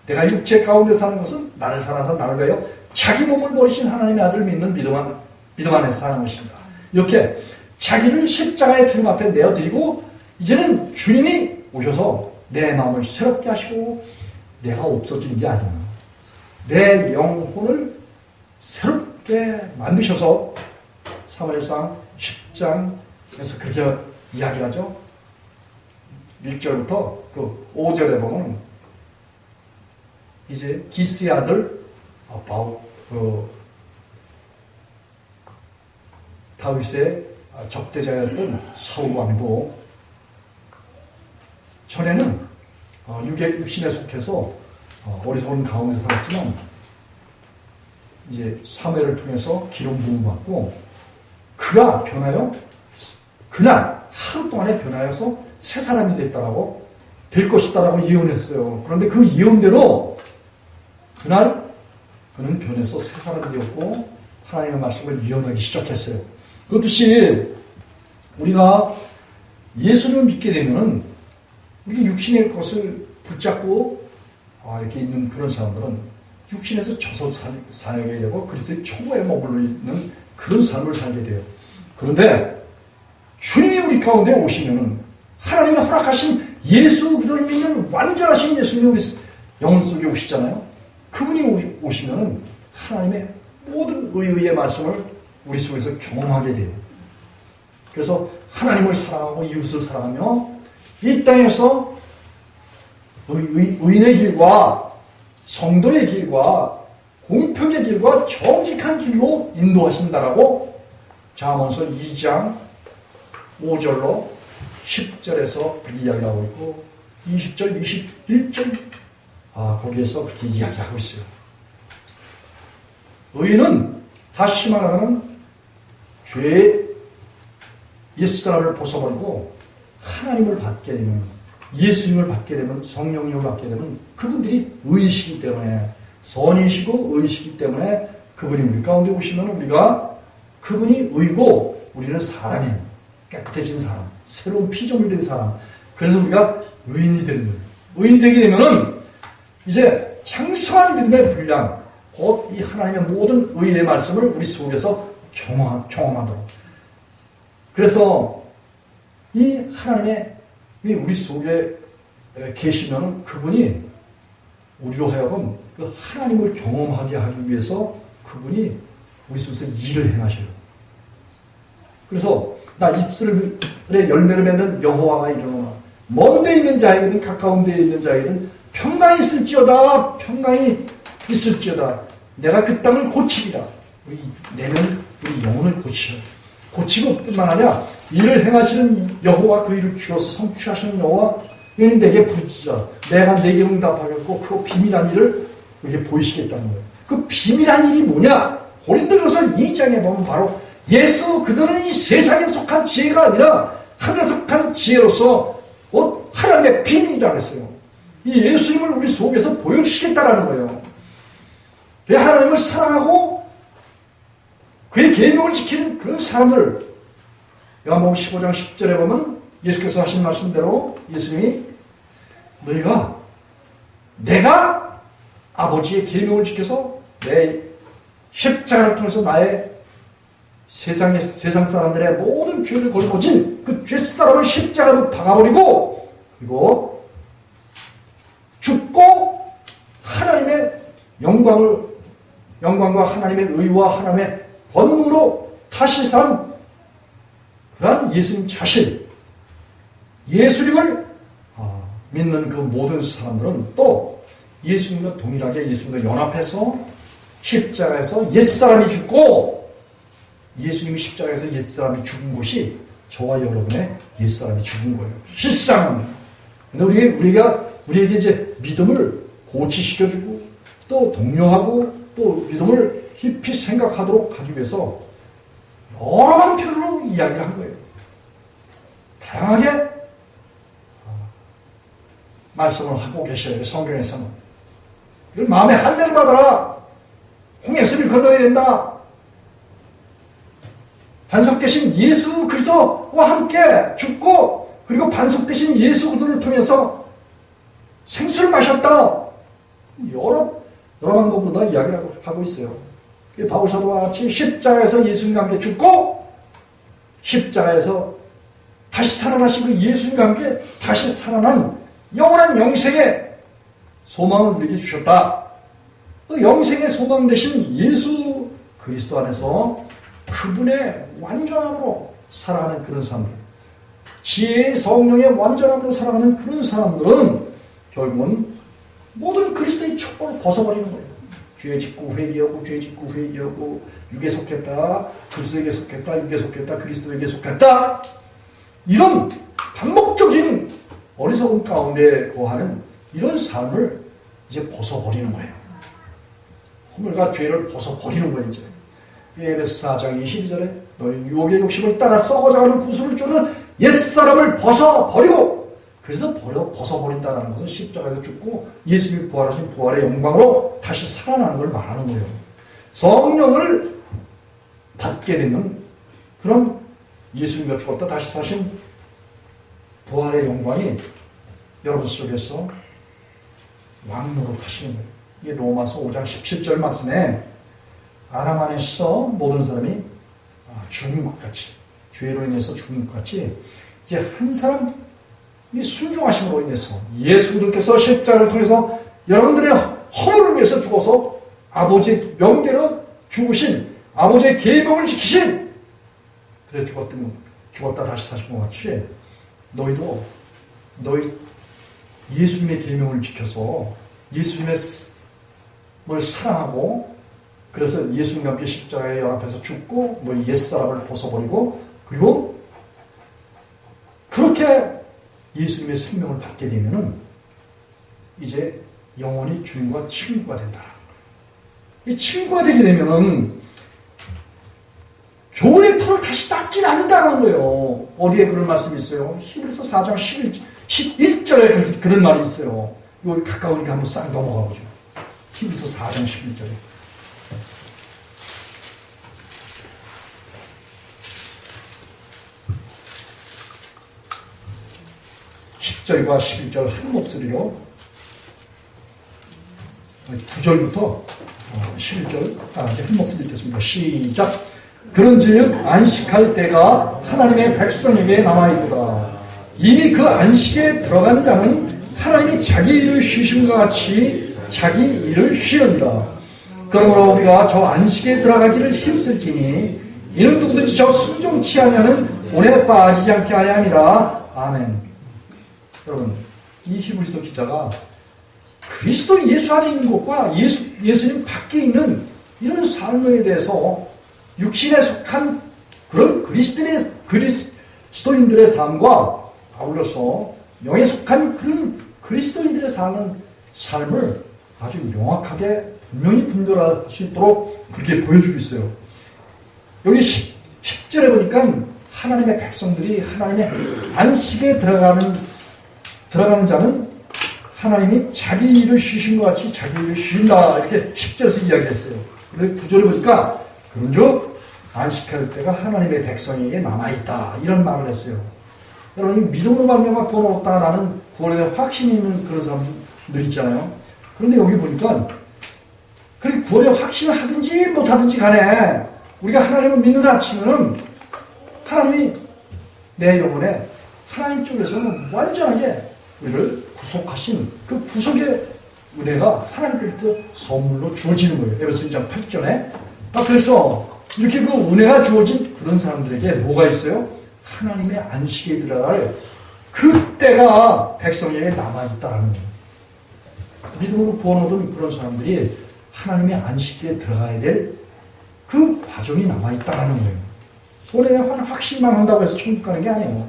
내가 육체 가운데 사는 것은 나를 살아서 나를 위하여 자기 몸을 버리신 하나님의 아들을 믿는 믿음 안에서 사는 것입니다. 이렇게 자기를 십자가의 주님 앞에 내어드리고 이제는 주님이 오셔서 내 마음을 새롭게 하시고 내가 없어지는 게 아니야. 내 영혼을 새롭게 만드셔서 사무엘상 10장에서 그렇게 이야기하죠. 1절부터 그 5절에 보면 이제 기스의 아들 다윗의 적대자였던 사울 왕도 전에는 육신에 속해서 어리석은 가운데 살았지만 이제 사무엘을 통해서 기름 부음 받고 그가 변하여 그날 하루 동안에 변하여서 새 사람이 됐다라고 될 것이다라고 예언했어요. 그런데 그 예언대로 그날 그는 변해서 새 사람이 되었고 하나님의 말씀을 예언하기 시작했어요. 그렇듯이 우리가 예수님을 믿게 되면은 우리 육신의 것을 붙잡고 이렇게 있는 그런 사람들은 육신에서 져서 살게 되고 그리스도의 초보에 머물러 있는 그런 삶을 살게 돼요. 그런데 주님이 우리 가운데 오시면은 하나님이 허락하신 예수 그리스도를 믿는 완전하신 예수님이 우리 영혼 속에 오시잖아요. 그분이 오시면은 하나님의 모든 의의 말씀을 우리 속에서 경험하게 돼요. 그래서 하나님을 사랑하고 이웃을 사랑하며 이 땅에서 의인의 길과 성도의 길과 공평의 길과 정직한 길로 인도하신다라고 잠언서 2장 5절로 10절에서 그렇게 이야기하고 있고 20절, 21절 거기에서 그렇게 이야기하고 있어요. 의인은 다시 말하는 죄의 옛사람을 벗어버리고 하나님을 받게 되면 예수님을 받게 되면 성령님을 받게 되면 그분들이 의이시기 때문에 선이시고 의이시기 때문에 그분이 우리 가운데 오시면 우리가 그분이 의고 우리는 사람이에요. 깨끗해진 사람, 새로운 피조물이 된 사람. 그래서 우리가 의인이 되는 거예요. 의인이 되게 되면은 이제 장성한 믿음의 분량, 곧 이 하나님의 모든 의의 말씀을 우리 속에서 경험하도록. 그래서 이 하나님의 우리 속에 계시면 그분이 우리로 하여금 그 하나님을 경험하게 하기 위해서 그분이 우리 속에서 일을 행하셔요. 그래서 나 입술에 열매를 맺는 여호와가 이르노라. 먼 데 있는 자에게든 가까운 데 있는 자에게든 평강이 있을지어다. 평강이 있을지어다. 내가 그 땅을 고치리라. 우리 영혼을 고치고 뿐만 아니라 일을 행하시는 여호와 그 일을 주어서 성취하시는 여호와 이는 내게 부지자. 내가 내게 응답하겠고 그 비밀한 일을 이렇게 보이시겠다는 거예요. 그 비밀한 일이 뭐냐? 고린도전서 2장에 보면 바로 예수 그들은 이 세상에 속한 지혜가 아니라 하늘에 속한 지혜로서 하나님의 비밀이라고 했어요. 이 예수님을 우리 속에서 보여주시겠다라는 거예요. 하나님을 사랑하고 그의 계명을 지키는 그런 사람들. 요한복음 15장 10절에 보면 예수께서 하신 말씀대로 예수님이 너희가 내가 아버지의 계명을 지켜서 내 십자가를 통해서 나의 세상 사람들의 모든 죄를 걸어진 그 죄사람을 십자가로 박아버리고 그리고 죽고 하나님의 영광과 하나님의 의와 하나님의 권능으로 다시 산 그러한 예수님 자신, 예수님을 믿는 그 모든 사람들은 또 예수님과 동일하게 예수님과 연합해서 십자가에서 옛사람이 죽고 예수님이 십자가에서 옛사람이 죽은 곳이 저와 여러분의 옛사람이 죽은 거예요. 실상은. 근데 우리에게 이제 믿음을 고치시켜주고 또 독려하고 또 믿음을 깊이 생각하도록 하기 위해서 여러 방편으로 이야기를 한 거예요. 다양하게 말씀을 하고 계셔요. 성경에서는. 이걸 마음에 할례를 받아라. 홍해수를 건너야 된다. 반석되신 예수 그리스도와 함께 죽고 그리고 반석되신 예수 그리스도를 통해서 생수를 마셨다. 여러 방법으로 이야기를 하고 있어요. 바울사도와 같이 십자가에서 예수님과 함께 죽고 십자가에서 다시 살아나신 그 예수님과 함께 다시 살아난 영원한 영생의 소망을 우리에게 주셨다. 그 영생의 소망 되신 예수 그리스도 안에서 그분의 완전함으로 살아가는 그런 사람들, 지혜의 성령의 완전함으로 살아가는 그런 사람들은 결국은 모든 그리스도의 촉법을 벗어버리는 거예요. 죄 짓고 회개하고 죄 짓고 회개하고 육에 속했다, 그리스도에게 속했다, 육에 속했다, 그리스도에게 속했다, 이런 반복적인 어리석음 가운데 거하는 이런 삶을 이제 벗어버리는 거예요. 허물과 죄를 벗어버리는 거예요. 이제 에베소 4장 22절에 너희 유혹의 욕심을 따라 썩어져가는 구슬을 쫓는 옛사람을 벗어버리고, 그래서 벗어버린다는 것은 십자가에서 죽고 예수님이 부활하신 부활의 영광으로 다시 살아나는 걸 말하는 거예요. 성령을 받게 되는 그런 예수님과 죽었다 다시 사신 부활의 영광이 여러분 속에서 왕노로 타시는 거예요. 이게 로마서 5장 17절 말씀에 아담 안에서 모든 사람이 죽은 것 같이, 죄로 인해서 죽은 것 같이, 이제 한 사람이 순종하심으로 인해서 예수 그리스도께서 십자가를 통해서 여러분들의 허물을 위해서 죽어서 아버지의 명대로 죽으신, 아버지의 계명을 지키신, 그래 죽었다 다시 사신 것 같이 너희도 너희 예수님의 계명을 지켜서 예수님의 뭘 사랑하고, 그래서 예수님과 함께 십자가에 연합해서 죽고 뭐 옛사람을 벗어버리고, 그리고 그렇게 예수님의 생명을 받게 되면은 이제 영원히 주님과 친구가 된다. 이 친구가 되게 되면은 교훈의 털을 다시 닦지 않는다는 거예요. 어디에 그런 말씀이 있어요? 히브리서 4장 11절에 그런 말이 있어요. 여기 가까우니까 한번 싹 넘어가 보죠. 히브리서 4장 11절에. (10절과) (11절) 한 목소리로 9절부터 11절 이제 한 목소리 읽겠습니다. 시작. 그런즉 안식할 때가 하나님의 백성에게 남아있도다. 이미 그 안식에 들어간 자는 하나님이 자기 일을 쉬심과 같이 자기 일을 쉬는다. 그러므로 우리가 저 안식에 들어가기를 힘쓸지니 이는 누구든지 저 순종치 아니하는 본에 빠지지 않게 하려 함이라. 아멘. 여러분, 이 히브리서 기자가 그리스도 예수 안에 있는 것과 예수님 밖에 있는 이런 삶에 대해서 육신에 속한 그런 그리스도인들의 삶과 아울러서 영에 속한 그런 그리스도인들의 사는 삶을 아주 명확하게 분명히 분별할 수 있도록 그렇게 보여주고 있어요. 여기 10절에 보니까 하나님의 백성들이 하나님의 안식에 들어가는 자는 하나님이 자기 일을 쉬신 것 같이 자기 일을 쉰다, 이렇게 10절에서 이야기했어요. 그런데 9절에 보니까 그런즉 안식할 때가 하나님의 백성에게 남아있다, 이런 말을 했어요. 여러분, 믿음으로 말미암아 구원을 얻었다라는 구원에 대한 확신이 있는 그런 사람들 있잖아요. 그런데 여기 보니까 그렇게 구원에 확신을 하든지 못하든지 간에 우리가 하나님을 믿는다 치면은 하나님이 내 영혼에 하나님 쪽에서는 완전하게 우리를 구속하신 그 구속의 은혜가 하나님께로부터 선물로 주어지는 거예요. 에베소 1장 8절에. 그래서 이렇게 그 은혜가 주어진 그런 사람들에게 뭐가 있어요? 하나님의 안식에 들어갈 그 때가 백성에게 남아있다는 거예요. 믿음으로 구원 얻은 그런 사람들이 하나님의 안식에 들어가야 될 그 과정이 남아있다는 거예요. 구원에 대한 확신만 한다고 해서 천국 가는 게 아니에요.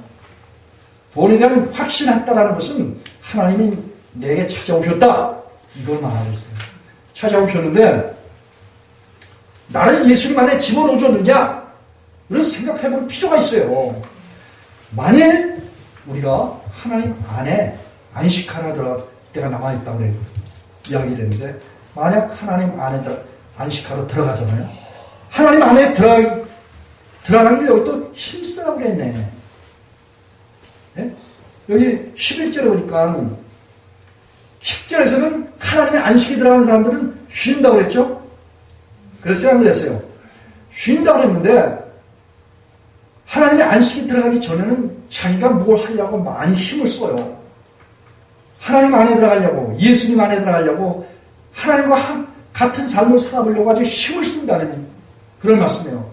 구원에 대한 확신했다라는 것은 하나님이 내게 찾아오셨다, 이걸 말하고 있어요. 찾아오셨는데 나를 예수님 안에 집어넣어 줬느냐, 이런 생각해 볼 필요가 있어요. 만일 우리가 하나님 안에 안식하러 들어갈 때가 남아있다고 이야기를 했는데, 만약 하나님 안에 안식하러 들어가잖아요. 하나님 안에 들어가기를 여기 또 힘쓰라고 그랬네. 네? 여기 11절에 보니까 10절에서는 하나님의 안식에 들어가는 사람들은 쉰다고 그랬죠? 그래서 안 그랬어요. 쉰다고 그랬는데 하나님의 안식에 들어가기 전에는 자기가 뭘 하려고 많이 힘을 써요. 하나님 안에 들어가려고, 예수님 안에 들어가려고, 하나님과 같은 삶을 살아보려고 아주 힘을 쓴다는 그런 말씀이에요.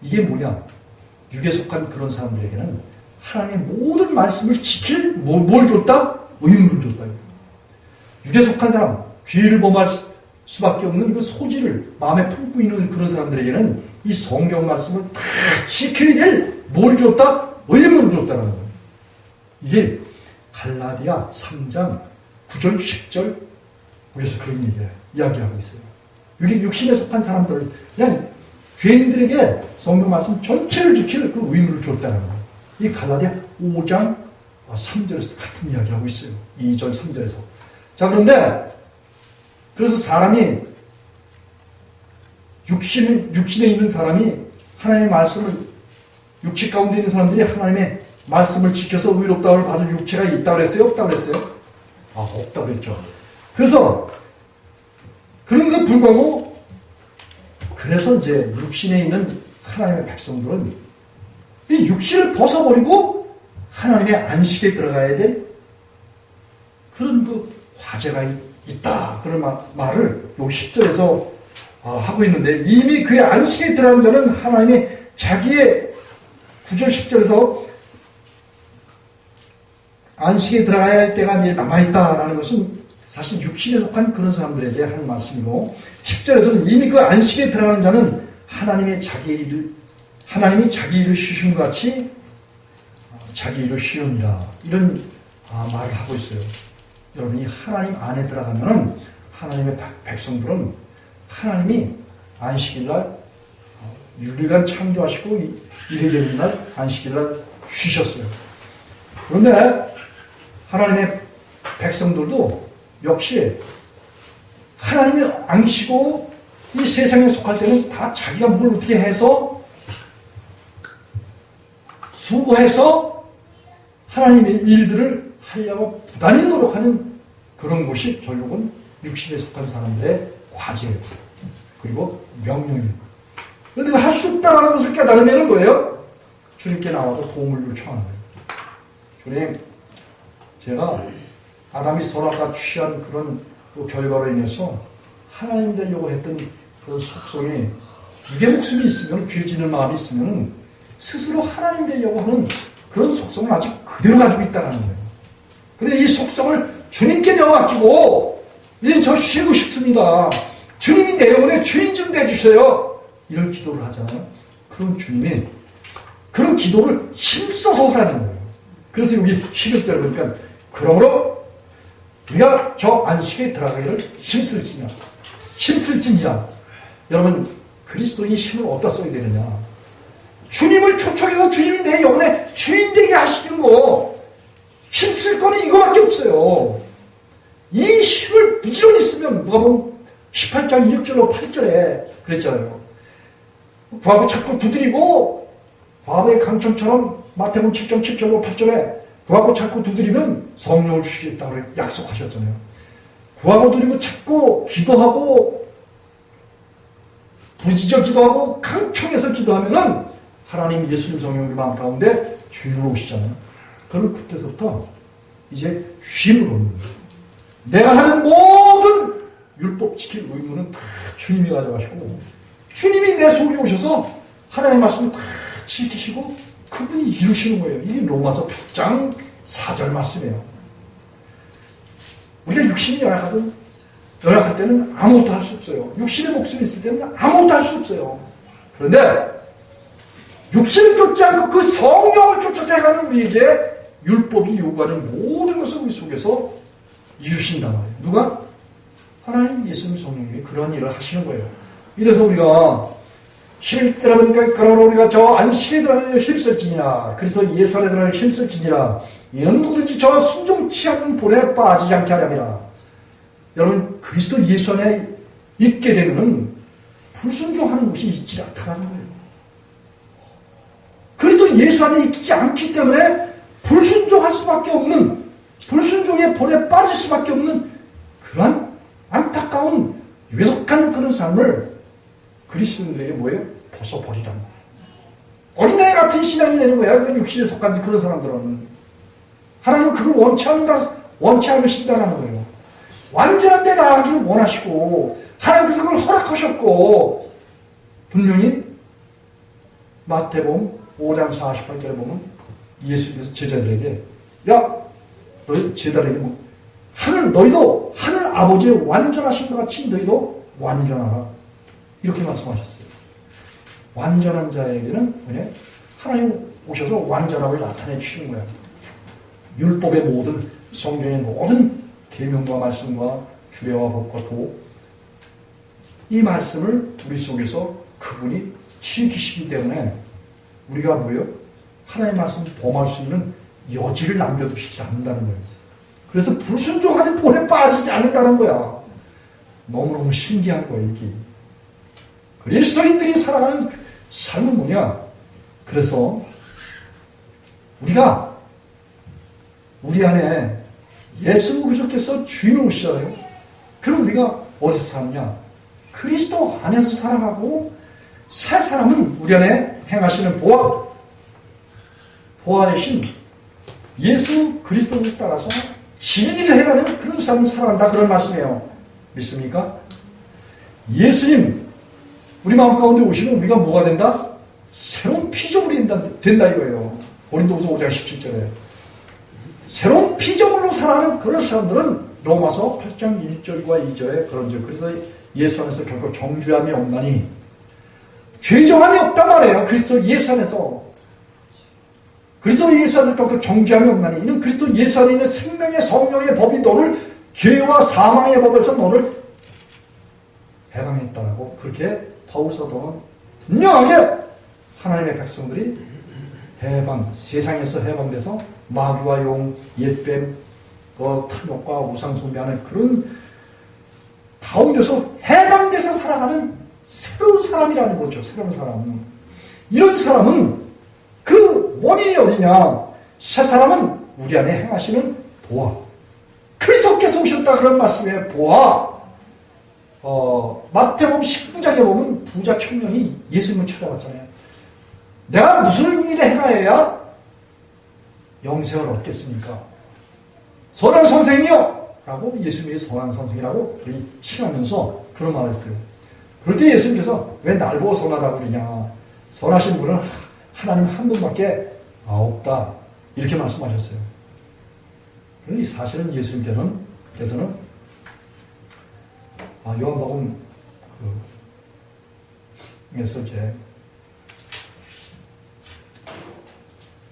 이게 뭐냐? 육에 속한 그런 사람들에게는 하나님의 모든 말씀을 지킬 뭘 줬다? 의무를 줬다. 육에 속한 사람, 죄를 범할 수밖에 없는 그 소질을 마음에 품고 있는 그런 사람들에게는 이 성경 말씀을 다 지켜야 될 뭘 줬다? 의무를 줬다는 거예요. 이게 갈라디아 3장 9절 10절 여기서 그런 얘기를 이야기하고 있어요. 이게 육신에 속한 사람들, 그냥 죄인들에게 성경 말씀 전체를 지킬 그 의무를 줬다는 거예요. 이 갈라디아 5장 3절에서 같은 이야기를 하고 있어요. 2절 3절에서. 자, 그런데 그래서 사람이 육신에 있는 사람이 하나님의 말씀을, 육체 가운데 있는 사람들이 하나님의 말씀을 지켜서 의롭다움을 받을 육체가 있다고 그랬어요? 없다고 그랬어요? 없다고 그랬죠. 그래서 그런데 불구하고 그래서 이제 육신에 있는 하나님의 백성들은 이 육신을 벗어버리고 하나님의 안식에 들어가야 될 그런 그 화제가 있다. 그런 말을 요 10절에서 하고 있는데, 이미 그의 안식에 들어간 자는 하나님의 자기의 9절 10절에서 안식에 들어가야 할 때가 이제 남아있다라는 것은 사실 육신에 속한 그런 사람들에게 하는 말씀이고, 10절에서는 이미 그 안식에 들어가는 자는 하나님이 자기 일을 쉬신 것 같이 자기 일을 쉬우니라, 이런 말을 하고 있어요. 여러분이 하나님 안에 들어가면은 하나님의 백성들은 하나님이 안식일날 6일간 창조하시고 일요일 날 안식일날 쉬셨어요. 그런데 하나님의 백성들도 역시 하나님이 안 계시고 이 세상에 속할 때는 다 자기가 뭘 어떻게 해서 수고해서 하나님의 일들을 하려고 부단히 노력하는 그런 것이 결국은 육신에 속한 사람들의 과제예요. 그리고 명령이에요. 그런데 할 수 없다는 것을 깨달으면 뭐예요? 주님께 나와서 도움을 요청하는 거예요. 주님, 제가 아담이 선악과 취한 그런 그 결과로 인해서 하나님 되려고 했던 그 속성이, 육의 목숨이 있으면, 죄 지는 마음이 있으면 스스로 하나님 되려고 하는 그런 속성을 아직 그대로 가지고 있다는 거예요. 그런데 이 속성을 주님께 내어맡기고, 이제 저 쉬고 싶습니다. 주님이 내 영혼의 주인 좀 돼주세요. 이런 기도를 하잖아요. 그런 주님이 그런 기도를 힘써서 하라는 거예요. 그래서 여기 11절에 보니까, 그러므로 우리가 저 안식에 들어가기를 힘쓸지니라. 여러분, 그리스도인이 힘을 어디다 써야 되느냐? 주님을 초청해서 주님이 내 영혼의 주인 되게 하시는 거, 힘쓸 거는 이거밖에 없어요. 이 힘을 부지런히 쓰면, 누가 보면 18장 6절로 8절에 그랬잖아요. 구하고 찾고 두드리고, 과거의 강청처럼 마태복음 7장 7절로 8절에 구하고 찾고 두드리면 성령을 주시겠다고 약속하셨잖아요. 구하고 두드리고 찾고 기도하고 부지저 기도하고 강청해서 기도하면은 하나님 예수님 성령 우리 마음 가운데 주인으로 오시잖아요. 그러면 그때서부터 이제 쉼을 얻는 거예요. 내가 하는 모든 율법 지킬 의무는 다 주님이 가져가시고, 주님이 내 속에 오셔서 하나님의 말씀을 다 지키시고 그분이 이루시는 거예요. 이게 로마서 8장 4절 말씀이에요. 우리가 육신이 열악할 때는 아무것도 할 수 없어요. 육신의 목숨이 있을 때는 아무것도 할 수 없어요. 그런데 육신을 쫓지 않고 그 성령을 쫓아서 행하는 우리에게 율법이 요구하는 모든 것을 우리 속에서 이루신단 말이에요. 누가? 하나님 예수님 성령님이 그런 일을 하시는 거예요. 이래서 우리가 11절에 보니까, 그러므로 우리가 저 안식에 들어가려 힘쓸지니라. 그래서 예수 안에 들어가려 힘쓸지니라. 이는 누구든지 저 순종치 않는 본에 빠지지 않게 하렵니다. 여러분, 그리스도 예수 안에 있게 되면은 불순종하는 것이 있지 않다는 거예요. 그리스도 예수 안에 있지 않기 때문에 불순종할 수밖에 없는, 불순종의 본에 빠질 수밖에 없는 그러한 안타까운 외속한 그런 삶을 그리스도인들에게 뭐예요? 벗어버리라는 거예요. 어린애 같은 신앙이 되는 거야. 그 육신에 속한 그런 사람들은. 하나님은 그걸 원치 않는다. 원치 않으신다는 거예요. 완전한 데 나가기를 원하시고 하나님께서 그걸 허락하셨고 분명히 마태복음 5장 48절에 보면 예수님께서 제자들에게 야 너희 제자들에게 너희도 하늘 아버지의 완전하신 것 같이 너희도 완전하라 이렇게 말씀하셨어요. 완전한 자에게는 뭐냐? 하나님 오셔서 완전함을 나타내 주시는 거야. 율법의 모든 성경의 모든 계명과 말씀과 규례와 법과 도 이 말씀을 우리 속에서 그분이 지키시기 때문에 우리가 뭐예요? 하나님의 말씀을 범할 수 있는 여지를 남겨두시지 않는다는 거예요. 그래서 불순종하는 본에 빠지지 않는다는 거야. 너무너무 신기한 거예요, 이게. 그리스도인들이 살아가는 삶은 뭐냐? 그래서 우리가 우리 안에 예수 그리스도께서 주인을 오시잖아요. 그럼 우리가 어디서 사느냐? 그리스도 안에서 살아가고 새 사람은 우리 안에 행하시는 보아 대신 예수 그리스도를 따라서 진리를 해가는 그런 삶을 살아간다 그런 말씀이에요. 믿습니까? 예수님 우리 마음 가운데 오시면 우리가 뭐가 된다? 새로운 피조물이 된다 이거예요. 고린도후서 5장 17절에 새로운 피조물로 살아가는 그런 사람들은 로마서 8장 1절과 2절에 그런 절. 그래서 예수 안에서 결코 정죄함이 없나니 죄정함이 없단 말이에요. 그리스도 예수 안에서. 그리스도 예수 안에서 결코 정죄함이 없나니 이는 그리스도 예수 안에 있는 생명의 성령의 법이 너를 죄와 사망의 법에서 너를 해방했다라고 그렇게 바울사도는 분명하게 하나님의 백성들이 세상에서 해방돼서 마귀와 용, 옛뱀, 탐욕과 우상숭배하는 그런 가운데서 해방돼서 살아가는 새로운 사람이라는 거죠. 새로운 사람은. 이런 사람은 그 원인이 어디냐? 새 사람은 우리 안에 행하시는 보아. 그리스도께서 오셨다 그런 말씀이에요. 보아. 마태복음 19장에 보면 부자 청년이 예수님을 찾아왔잖아요. 내가 무슨 일을 행하여야 영생을 얻겠습니까? 선한 선생이요! 라고 예수님이 선한 선생이라고 칭하면서 그런 말을 했어요. 그럴 때 예수님께서 왜 날 보고 선하다고 그러냐? 선하신 분은 하나님 한 분밖에 없다. 이렇게 말씀하셨어요. 사실은 예수님께서는 요한복음 에서 이제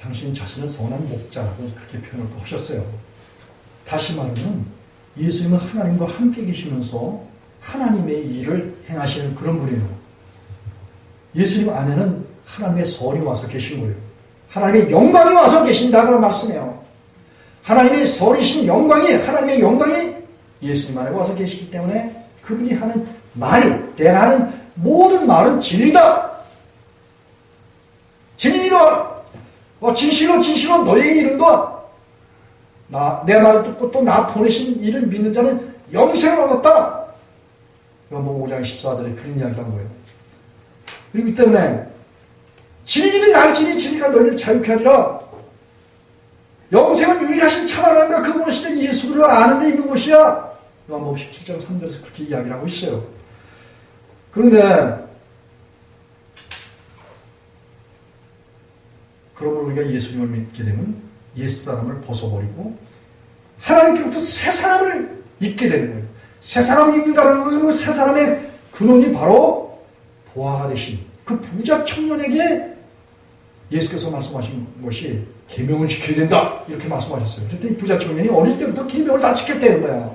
당신 자신은 선한 목자라고 그렇게 표현을 또 하셨어요. 다시 말하면 예수님은 하나님과 함께 계시면서 하나님의 일을 행하시는 그런 분이에요. 예수님 안에는 하나님의 선이 와서 계신 거예요. 하나님의 영광이 와서 계신다고 말씀해요. 하나님의 선이신 영광이 하나님의 영광이 예수님 안에 와서 계시기 때문에 그분이 하는 말이 내가 하는 모든 말은 진리다. 진리로 진실로 너희에게 이른다. 내 말을 듣고 또 나 보내신 이를 믿는 자는 영생을 얻었다. 요한복음 5장 14절에 그런 이야기를 한 거예요. 그리고 이 때문에 진리를 알지니 진리가 너희를 자유케 하리라. 영생은 유일하신 참하나님과 그분을 시대 예수를 아는 데 있는 것이야. 요한복음 17장 3절에서 그렇게 이야기를 하고 있어요. 그런데 그러므로 우리가 예수님을 믿게 되면 옛사람을 벗어버리고 하나님께로부터 새 사람을 입게 되는 거예요. 새 사람을 입는다는 것은 그 새 사람의 근원이 바로 보아가 되신 그 부자 청년에게 예수께서 말씀하신 것이 계명을 지켜야 된다 이렇게 말씀하셨어요. 그랬더니 부자 청년이 어릴 때부터 계명을 다 지켰다는 거야.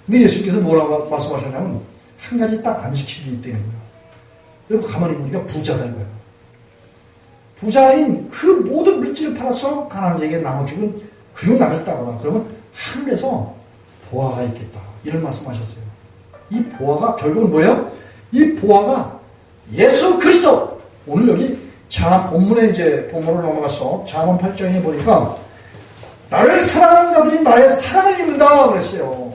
근데 예수께서 뭐라고 말씀하셨냐면 한 가지 딱 안 지키게 있다는 거야. 여러분 가만히 보니까 부자다는 거야. 부자인 그 모든 물질을 팔아서 가난한 자에게 나눠주고 그리고 나갔다거나 그러면 하늘에서 보아가 있겠다 이런 말씀하셨어요. 이 보아가 결국은 뭐예요? 이 보아가 예수 그리스도. 오늘 여기 본문에 이제 본문으로 넘어가서 잠언 8장에 보니까 나를 사랑하는 자들이 나의 사랑을 입는다 그랬어요.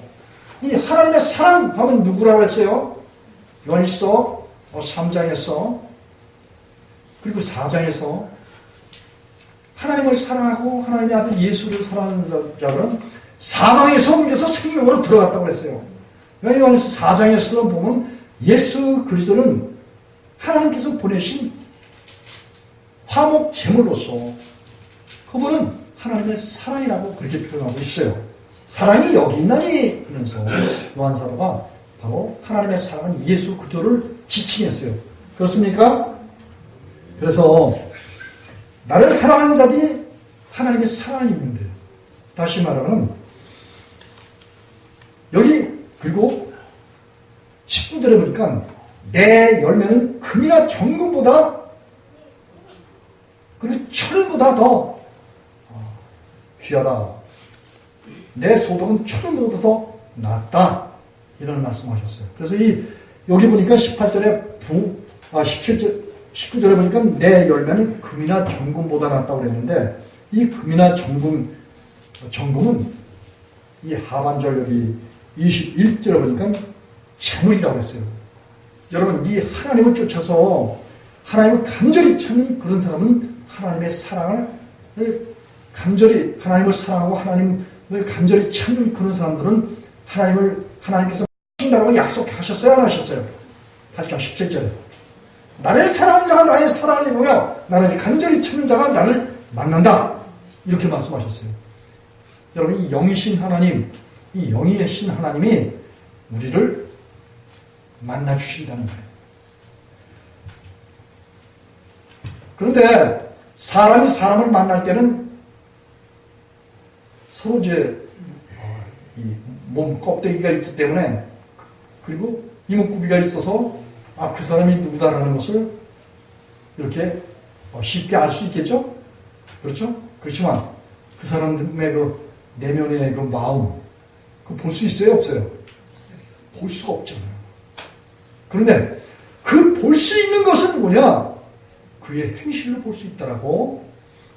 이 하나님의 사랑하면 누구라고 했어요? 요한일서 3장에서 그리고 4장에서 하나님을 사랑하고 하나님의 아들 예수를 사랑하는 자들은 사망에서 옮겨서 생명으로 들어갔다고 했어요. 요한일서 4장에서 보면 예수 그리스도는 하나님께서 보내신 화목 제물로서 그분은 하나님의 사랑이라고 그렇게 표현하고 있어요. 사랑이 여기 있나니 하면서 요한사도가 바로 하나님의 사랑은 예수 그리스도를 지칭했어요. 그렇습니까? 그래서 나를 사랑하는 자들이 하나님의 사랑이 있는데, 다시 말하면 여기 그리고 19절에 보니까 내 열매는 금이나 정금보다 그리고 철보다 더 귀하다. 내 소득은 철보다 더 낫다. 이런 말씀하셨어요. 그래서 여기 보니까 18절에 17절, 19절에 보니까 내 열매는 금이나 정금보다 낫다고 그랬는데, 이 금이나 정금은 이 하반절 여기 21절에 보니까 재물이라고 했어요. 여러분, 이 하나님을 쫓아서 하나님을 간절히 찾는 그런 사람은 하나님의 사랑을 간절히, 하나님을 사랑하고 하나님을 간절히 찾는 그런 사람들은 하나님께서 하신다고 약속하셨어요? 안 하셨어요? 8장 17절에 나를 사랑하는 자가 나의 사랑을 이루며 나를 간절히 찾는 자가 나를 만난다. 이렇게 말씀하셨어요. 여러분, 이 영이신 하나님, 이 영이신 하나님이 우리를 만나주신다는 거예요. 그런데 사람이 사람을 만날 때는 서로 이제 이 몸 껍데기가 있기 때문에, 그리고 이목구비가 있어서 그 사람이 누구다라는 것을 이렇게 쉽게 알 수 있겠죠? 그렇죠? 그렇지만 그 사람의 그 내면의 그 마음, 그 볼 수 있어요? 없어요? 볼 수가 없잖아요. 그런데 그 볼 수 있는 것은 뭐냐? 그의 행실로 볼 수 있다라고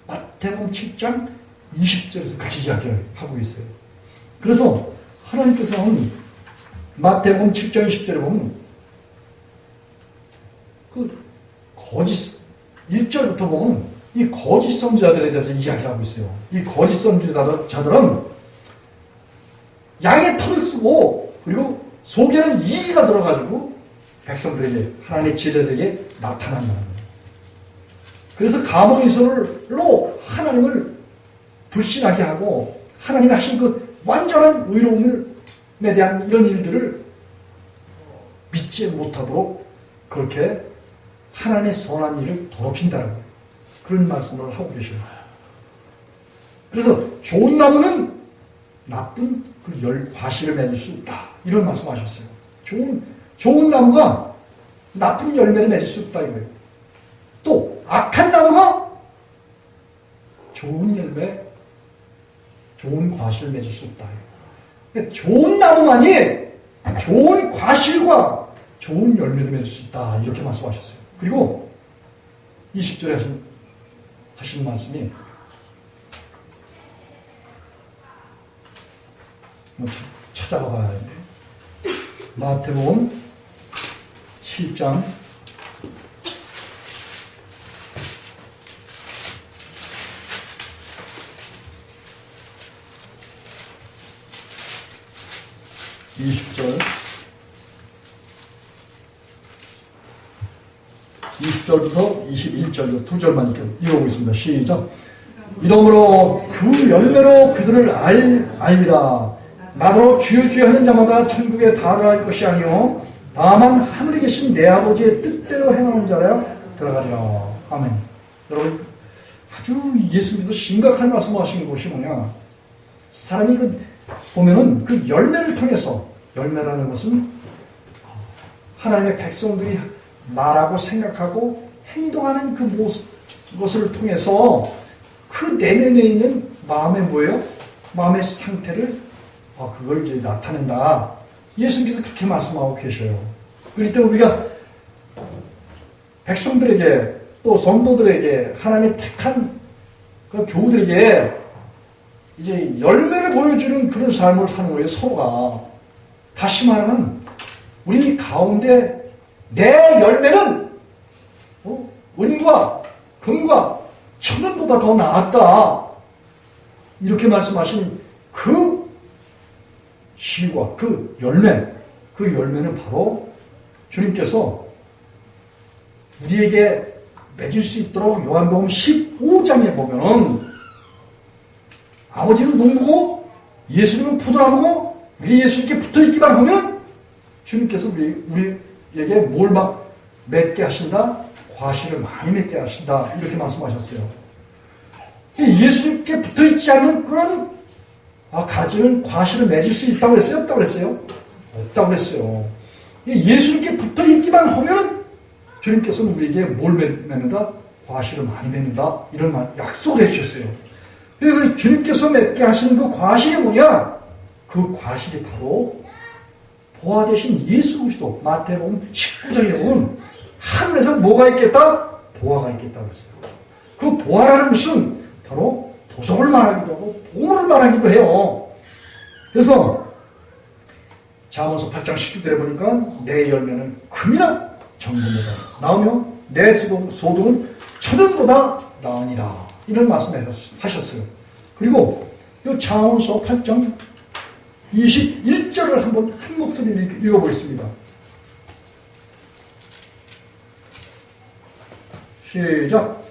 마태복음 7장 20절에서 그렇게 이야기를 하고 있어요. 그래서 하나님께서는 마태복음 7장 20절에 보면 그 거짓 1절부터 보면 이 거짓 선지자들에 대해서 이야기하고 있어요. 이 거짓 선지자들은 양의 털을 쓰고 그리고 속에는 이가 들어가지고 백성들에게, 하나님의 제자들에게 나타난다는 거예요. 그래서 가모니서로 하나님을 불신하게 하고 하나님이 하신 그 완전한 의로움에 대한 이런 일들을 믿지 못하도록 그렇게 하나님의 선한 일을 더럽힌다는 그런 말씀을 하고 계셔요. 그래서 좋은 나무는 나쁜 그 과실을 맺을 수 없다. 이런 말씀하셨어요. 좋은 나무가 나쁜 열매를 맺을 수 없다 이거예요. 또 악한 나무가 좋은 열매, 좋은 과실을 맺을 수 없다. 그러니까 좋은 나무만이 좋은 과실과 좋은 열매를 맺을 수 있다. 이렇게 말씀하셨어요. 그리고 20절에 하신 말씀이 찾아가 봐야 하는데, 마태복음 7장 20절부터 21절 두 절만 읽어보겠습니다. 시작. 이러므로 그 열매로 그들을 알리라. 나더러 주여 주여 하는 자마다 천국에 달할 것이 아니요 다만 하늘에 계신 내 아버지의 뜻대로 행하는 자라 들어가리라. 아멘. 여러분, 아주 예수님께서 심각한 말씀을 하신 것이 뭐냐? 사람이 보면은 그 열매를 통해서, 열매라는 것은 하나님의 백성들이 말하고 생각하고 행동하는 그 것을 통해서 그 내면에 있는 마음의 뭐예요? 마음의 상태를 그걸 이제 나타낸다. 예수님께서 그렇게 말씀하고 계셔요. 그렇기 때문에 우리가 백성들에게 또 성도들에게 하나님의 택한 그 교우들에게 이제 열매를 보여주는 그런 삶을 사는 거예요. 서로가. 다시 말하면 우리 가운데 내 열매는 은과 금과 천원보다 더 나았다. 이렇게 말씀하신 그 실과 그 열매는 바로 주님께서 우리에게 맺을 수 있도록 요한복음 15장에 보면은 아버지는 농부고 예수님은 포도나무고 우리 예수님께 붙어있기만 하면 주님께서 우리에게 뭘 맺게 하신다? 과실을 많이 맺게 하신다. 이렇게 말씀하셨어요. 예수님께 붙어있지 않은 그런 가지는 과실을 맺을 수 있다고 했어요? 없다고 했어요? 없다고 했어요. 예수님께 붙어있기만 하면 주님께서는 우리에게 뭘 맺는다? 과실을 많이 맺는다. 이런 약속을 해주셨어요. 그래서 주님께서 맺게 하시는 그 과실이 뭐냐? 그 과실이 바로 보화 되신 예수 그리스도. 마태복음 19장에 보면 하늘에서 뭐가 있겠다? 보화가 있겠다고 했어요. 그 보화라는 것은 바로 보석을 말하기도 하고 보물을 말하기도 해요. 그래서 잠언서 8장 19절에 보니까 내 열매는 금이나 정금보다 나으며 내 소득은 천은보다 나으니라. 이런 말씀을 하셨어요. 그리고 이 잠언서 8장 21절을 한번 한 목소리로 읽어보겠습니다. 시작.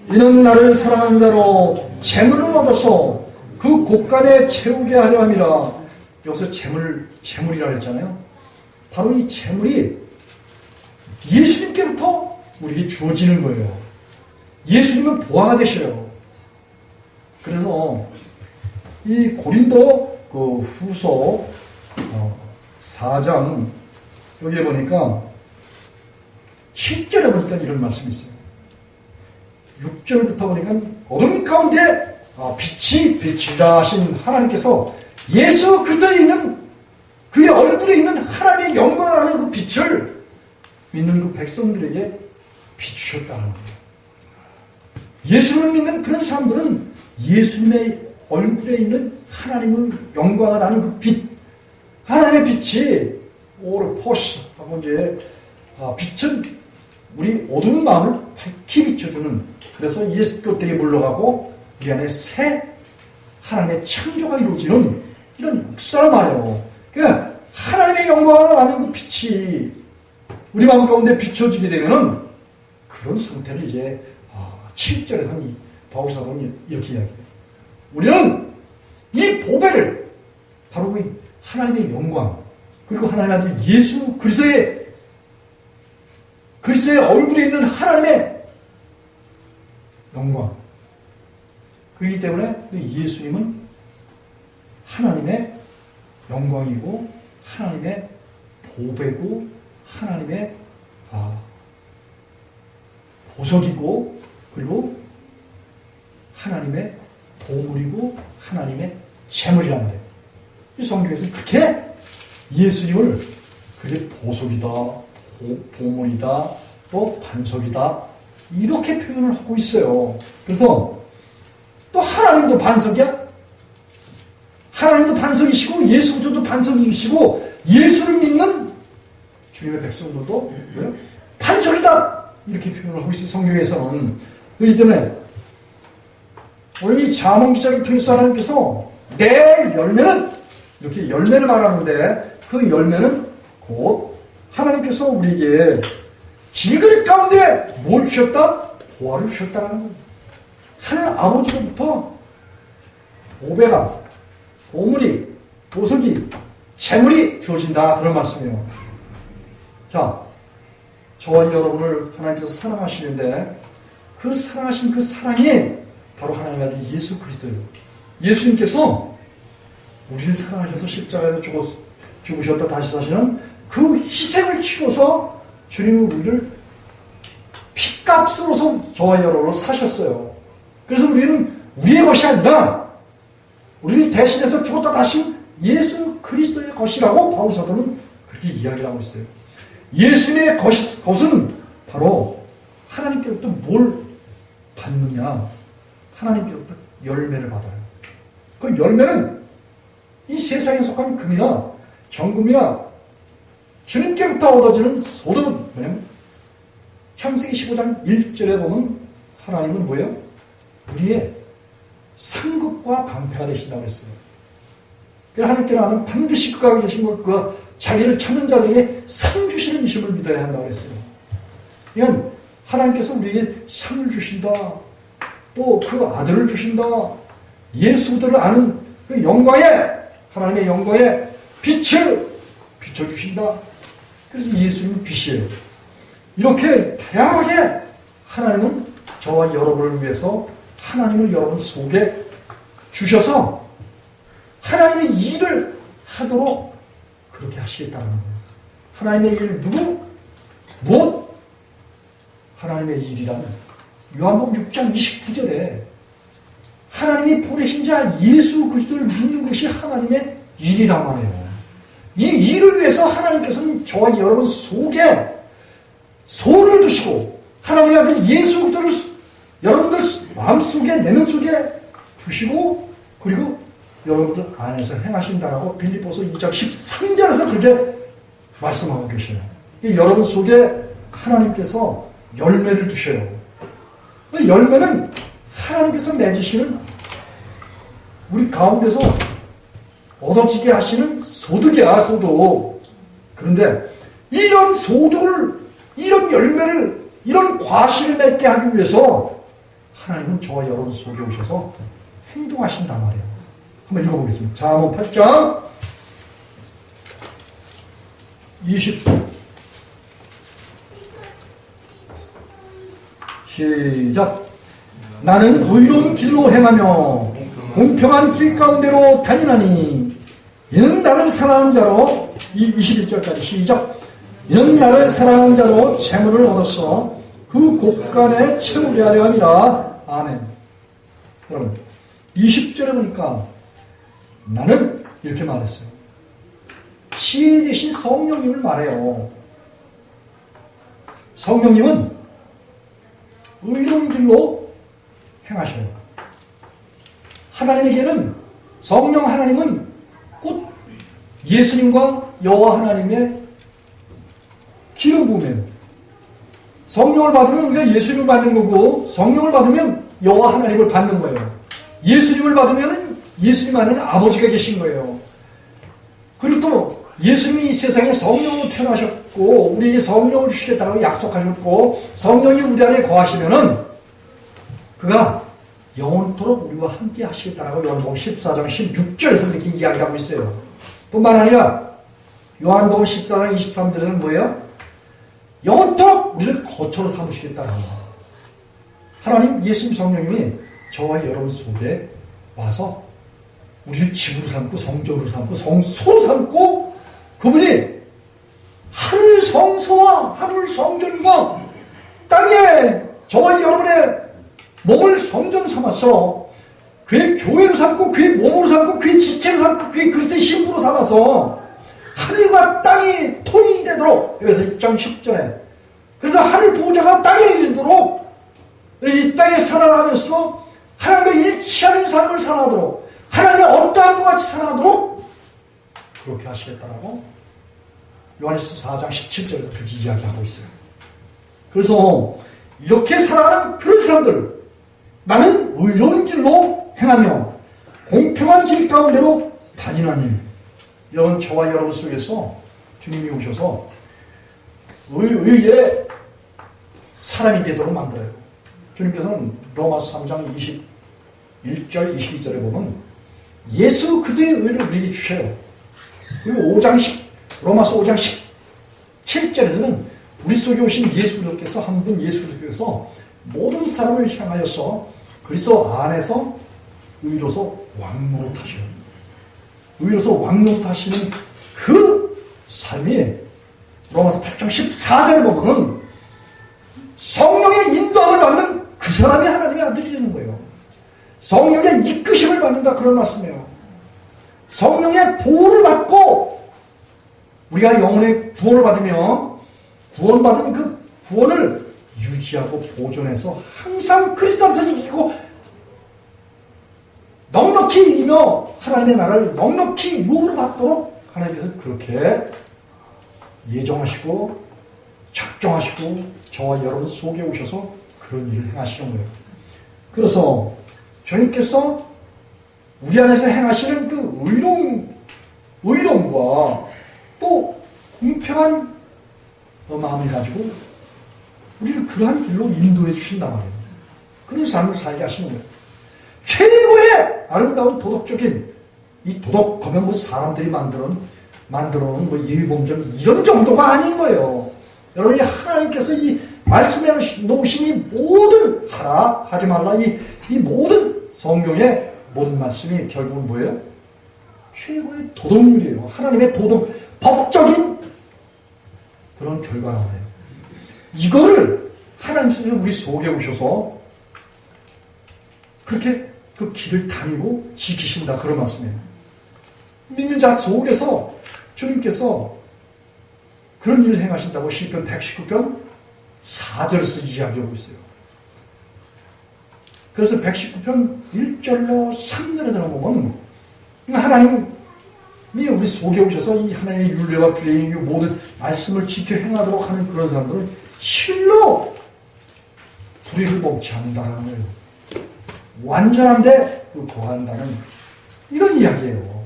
이는 나를 사랑하는 자로 재물을 얻어서 그 곳간에 채우게 하려 함이라. 여기서 재물이라 했잖아요. 바로 이 재물이 예수님께부터 우리에게 주어지는 거예요. 예수님은 보화가 되셔요. 그래서 이 고린도 그 후서 4장 여기에 보니까 7절에 보니까 이런 말씀이 있어요. 6절부터 보니까 어둠 가운데 빛이다 하신 하나님께서 예수 그리스도에 있는 그의 얼굴에 있는 하나님의 영광을 하는 그 빛을 믿는 그 백성들에게 비추셨다는 거예요. 예수를 믿는 그런 사람들은 예수님의 얼굴에 있는 하나님의 영광을 하는 그 빛, 하나님의 빛이 오르포스 하고 이제 빛은 우리 어두운 마음을 밝히 비춰주는, 그래서 예수 것들이 물러가고 우리 안에 새 하나님의 창조가 이루어지는 이런 역사를 말해요. 그러니까 하나님의 영광을 아는 그 빛이 우리 마음 가운데 비춰지게 되면은 그런 상태를 이제 7절에서 바울사도는 이렇게 이야기해요. 우리는 이 보배를 바로 그 하나님의 영광, 그리고 하나님 아들 예수 그리스도의 얼굴에 있는 하나님의 영광, 그렇기 때문에 예수님은 하나님의 영광이고 하나님의 보배고 하나님의 보석이고 그리고 하나님의 보물이고 하나님의 재물이란 말이에요. 이 성경에서 그렇게 예수님을 그게 보석이다, 보물이다, 또 반석이다 이렇게 표현을 하고 있어요. 그래서 또 하나님도 반석이야? 하나님도 반석이시고 예수 그리스도도 반석이시고 예수를 믿는 주님의 백성들도 뭐요? 반석이다 이렇게 표현을 하고 있어요. 성경에서는. 그렇기 때문에 오늘 이 잠언 기자를 통해서 하나님께서 내 열매는 이렇게 열매를 말하는데 그 열매는 곧 하나님께서 우리에게 질그릇 가운데 뭘 주셨다? 보화를 주셨다는 거예요. 하늘 아버지로부터 보배가, 보물이, 보석이, 재물이 주어진다 그런 말씀이에요. 자, 저와 여러분을 하나님께서 사랑하시는데 그 사랑하신 그 사랑이 바로 하나님의 아들 예수 그리스도예요. 예수님께서 우리를 사랑하셔서 십자가에서 죽으셨다 다시 사시는 그 희생을 치러서 주님은 우리를 핏값으로서 저와 여러분을 사셨어요. 그래서 우리는 우리의 것이 아니라 우리를 대신해서 죽었다 다시 예수 그리스도의 것이라고 바울사도는 그렇게 이야기를 하고 있어요. 예수님의 것은 바로 하나님께로부터 뭘 받느냐? 하나님께로부터 열매를 받아요. 그 열매는 이 세상에 속한 금이나 정금이나 주님께부터 얻어지는 소득은 뭐냐면 창세기 15장 1절에 보면 하나님은 뭐예요? 우리의 상급과 방패가 되신다고 했어요. 하나님께는 반드시 그가 계신 것, 그가 자기를 찾는 자들에게 상 주시는 이심을 믿어야 한다고 그랬어요. 그러니까 하나님께서 우리에게 상을 주신다. 또 그 아들을 주신다. 예수들을 아는 그 영광에, 하나님의 영광에 빛을 비춰주신다. 그래서 예수님은 빛이에요. 이렇게 다양하게 하나님은 저와 여러분을 위해서 하나님을 여러분 속에 주셔서 하나님의 일을 하도록 그렇게 하시겠다는 거예요. 하나님의 일 누구? 무엇? 하나님의 일이라는 요한복음 6장 29절에 하나님이 보내신 자 예수 그리스도를 믿는 것이 하나님의 일이란 말이에요. 이 일을 위해서 하나님께서는 저와 여러분 속에 소원을 두시고 하나님의 아들 예수 그리스도를 여러분들 마음속에 내면 속에 두시고 그리고 여러분들 안에서 행하신다라고 빌립보서 2장 13절에서 그렇게 말씀하고 계셔요. 여러분 속에 하나님께서 열매를 두셔요. 그 열매는 하나님께서 맺으시는 우리 가운데서 얻어지게 하시는 소득이야, 소득. 그런데 이런 소득을, 이런 열매를, 이런 과실을 맺게 하기 위해서 하나님은 저와 여러분 속에 오셔서 행동하신단 말이에요. 한번 읽어보겠습니다. 잠언 8장 20절 시작. 나는 의로운 길로 행하며 공평한 길 가운데로 다니나니 이는 나를 사랑하는 자로 21절까지 시작. 이는 나를 사랑하는 자로 재물을 얻었어 그 곳간에 채우게 하려 함이라. 아멘. 여러분 20절에 보니까 나는 이렇게 말했어요. 지혜 되신 성령님을 말해요. 성령님은 의로운 길로 행하셔요. 하나님에게는 성령 하나님은 곧 예수님과 여호와 하나님의 기름 부음이에요. 성령을 받으면 우리가 예수님을 받는 거고 성령을 받으면 여호와 하나님을 받는 거예요. 예수님을 받으면 예수님 안에는 아버지가 계신 거예요. 그리고 또 예수님이 이 세상에 성령으로 태어나셨고 우리에게 성령을 주시겠다고 약속하셨고 성령이 우리 안에 거하시면은 그가 영원토록 우리와 함께 하시겠다라고 요한복음 14장 16절에서 그렇게 이야기하고 있어요. 뿐만 아니라 요한복음 14장 23절에는 뭐예요? 영원토록 우리를 거처로 삼으시겠다라고. 하나님 예수님 성령님이 저와 여러분 속에 와서 우리를 집으로 삼고 성전으로 삼고 성소로 삼고 그분이 하늘 성소와 하늘 성전과 땅에 저와 여러분의 몸을 성전 삼아서 그의 교회로 삼고 그의 몸으로 삼고 그의 지체로 삼고 그의 그리스도의 신부로 삼아서 하늘과 땅이 통일이 되도록 그래서 1장 10절에 그래서 하늘 보호자가 땅에 이르도록 이 땅에 살아가면서 하나님과 일치하는 삶을 살아가도록 하나님의 어떠한 것 같이 살아가도록 그렇게 하시겠다라고 요한일서 4장 17절에서 그렇게 이야기하고 있어요. 그래서 이렇게 살아가는 그런 사람들 나는 의로운 길로 행하며 공평한 길 가운데로 다니나니 이런 저와 여러분 속에서 주님이 오셔서 의의 사람이 되도록 만들어요. 주님께서는 로마서 3장 21절 22절에 보면 예수 그리스도의 의를 우리에게 주셔요. 그리고 로마서 5장 17절에서는 우리 속에 오신 예수 그리스도께서 한 분 예수 그리스도께서 모든 사람을 향하여서 그리스도 안에서 의로서 왕노릇하셔요. 의로서 왕노릇하시는 그 삶이 로마서 8장 14절에 보면은 성령의 인도함을 받는 그 사람이 하나님의 아들이라는 거예요. 성령의 이끄심을 받는다 그런 말씀이에요. 성령의 보호를 받고 우리가 영혼의 구원을 받으며 구원받은 그 구원을 유지하고 보존해서 항상 그리스도 안에서 이기고 넉넉히 이기며 하나님의 나라를 넉넉히 유업으로 받도록 하나님께서 그렇게 예정하시고 작정하시고 저와 여러분 속에 오셔서 그런 일을 행하시는 거예요. 그래서 주님께서 우리 안에서 행하시는 그 의로운 의로움과 또 공평한 마음을 가지고 우리를 그러한 길로 인도해 주신단 말이에요. 그런 삶을 살게 하시는 거예요. 최고의 아름다운 도덕적인 이 도덕 하면 뭐 사람들이 만들어놓은 뭐 예의범죄 이런 정도가 아닌 거예요. 여러분이 하나님께서 이 말씀해 놓으신 이 모든 하라 하지 말라 이 모든 성경의 모든 말씀이 결국은 뭐예요? 최고의 도덕률이에요. 하나님의 도덕 법적인 그런 결과라고요. 이거를 하나님께서 우리 속에 오셔서 그렇게 그 길을 다니고 지키신다 그런 말씀이에요. 믿는 자 속에서 주님께서 그런 일을 행하신다고 시편 119편 4절에서 이야기하고 있어요. 그래서 119편 1절로 3절에 들어보면 하나님이 우리 속에 오셔서 이 하나님의 율례와 규례의 모든 말씀을 지켜 행하도록 하는 그런 사람들은 실로 불의를 범치 않는다는 거예요. 완전한데 거한다는 이런 이야기예요.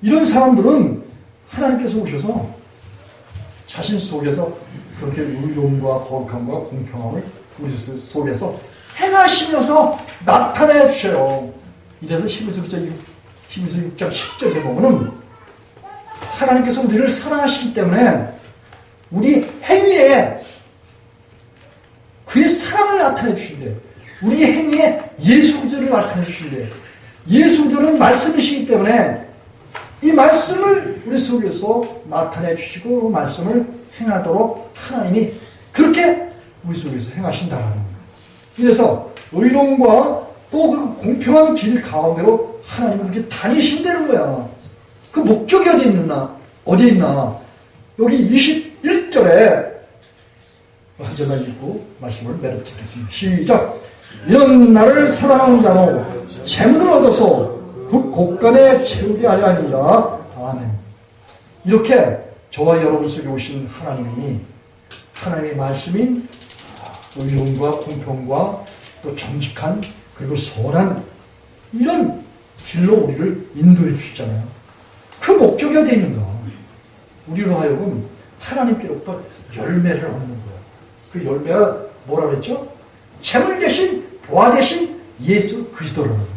이런 사람들은 하나님께서 오셔서 자신 속에서 그렇게 의로움과 거룩함과 공평함을 우리 속에서 행하시면서 나타내 주셔요. 이래서 히브리서 6장 10절에 보면은 하나님께서 우리를 사랑하시기 때문에 우리 행위에 그의 사랑을 나타내 주신대. 우리 행위에 예수 그리스도를 나타내 주신대. 예수 그리스도는 말씀이시기 때문에 이 말씀을 우리 속에서 나타내 주시고 말씀을 행하도록 하나님이 그렇게 우리 속에서 행하신다라는 거예요. 그래서 의로움과 또 그 공평한 길 가운데로 하나님은 그렇게 다니신다는 거야. 그 목적이 어디에 있나? 여기 21절에 한 절만 읽고 말씀을 매듭 짓겠습니다. 시작! 이런 나를 사랑하는 자로 재물을 얻어서 그 곳간에 채우게 하려 하니라. 아멘. 이렇게 저와 여러분 속에 오신 하나님의 말씀인 의로움과 공평과 또 정직한 그리고 선한 이런 길로 우리를 인도해 주시잖아요. 그 목적이 어디에 있는가? 우리로 하여금 하나님께로부터 열매를 얻는 거예요. 그 열매가 뭐라 그랬죠? 재물 대신 보화 대신 예수 그리스도라는 거예요.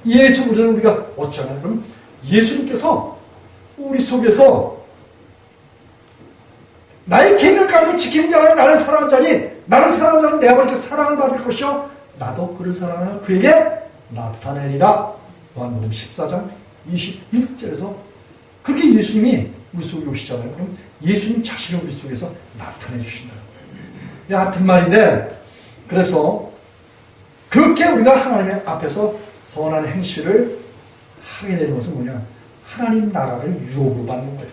예수 그리스도를 우리가 얻잖아요. 그럼 예수님께서 우리 속에서 나의 계명을 가지고 지키는 자는 나를 사랑하는 자니 나를 사랑하는 자는 내 아버지께 사랑을 받을 것이요 나도 그를 사랑하여 그에게 나타내리라. 요한복음 14장 21절에서 그렇게 예수님이 우리 속에 오시잖아요. 그럼 예수님 자신을 우리 속에서 나타내 주신다. 같은 말인데 그래서 그렇게 우리가 하나님 앞에서 선한 행실을 하게 되는 것은 뭐냐? 하나님 나라를 유업으로 받는 거예요.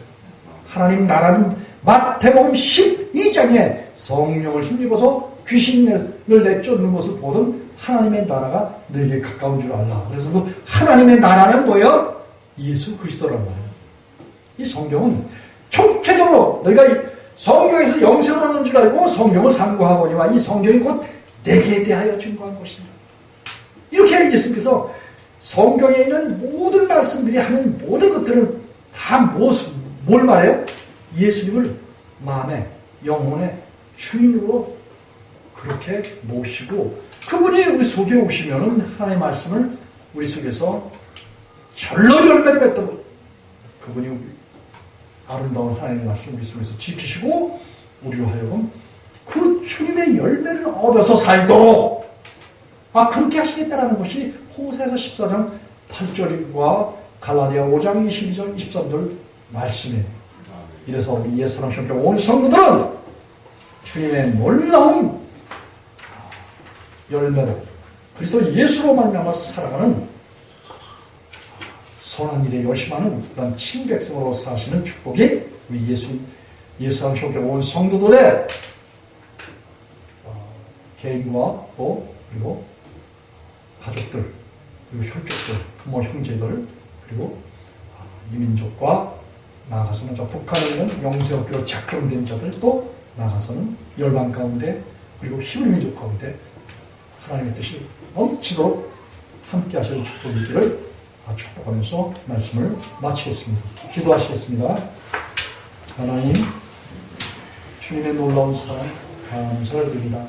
하나님 나라는 마태복음 12장에 성령을 힘입어서 귀신을 내쫓는 것을 보던 하나님의 나라가 너에게 가까운 줄 알라. 그래서 그 하나님의 나라는 뭐예요? 예수 그리스도란 말이에요. 이 성경은 총체적으로 너희가 성경에서 영생을 얻는 줄 알고 성경을 상고하거니와 이 성경이 곧 내게 대하여 증거한 것이다. 이렇게 예수님께서 성경에 있는 모든 말씀들이 하는 모든 것들은 다 뭘 말해요? 예수님을 마음에 영혼의 주인으로 그렇게 모시고 그분이 우리 속에 오시면은 하나님의 말씀을 우리 속에서 절로 열매를 맺도록 그분이 아름다운 하나님의 말씀을 우리 속에서 지키시고 우리로 하여금 그 주님의 열매를 얻어서 살도록 그렇게 하시겠다라는 것이 호세아서 14장 8절과 갈라디아 5장 22절 23절 말씀이에요. 이래서 우리 예수랑 함께 온 성도들은 주님의 놀라운 열매로 그리스도 예수로 말미암아 살아가는 선한 일에 열심하는 그런 친백성으로 사시는 축복이 우리 예수랑 함께 온 성도들의 개인과 또 그리고 가족들 그리고 혈족들 부모 형제들 그리고 이민족과 나아가서는 저 북한에 있는 영세업계로 작정된 자들 또 나아가서는 열방 가운데 그리고 히브리 민족 가운데 하나님의 뜻이 넘치도록 함께 하시는 축복이 있기를 축복하면서 말씀을 마치겠습니다. 기도하시겠습니다. 하나님, 주님의 놀라운 사랑 감사를 드립니다.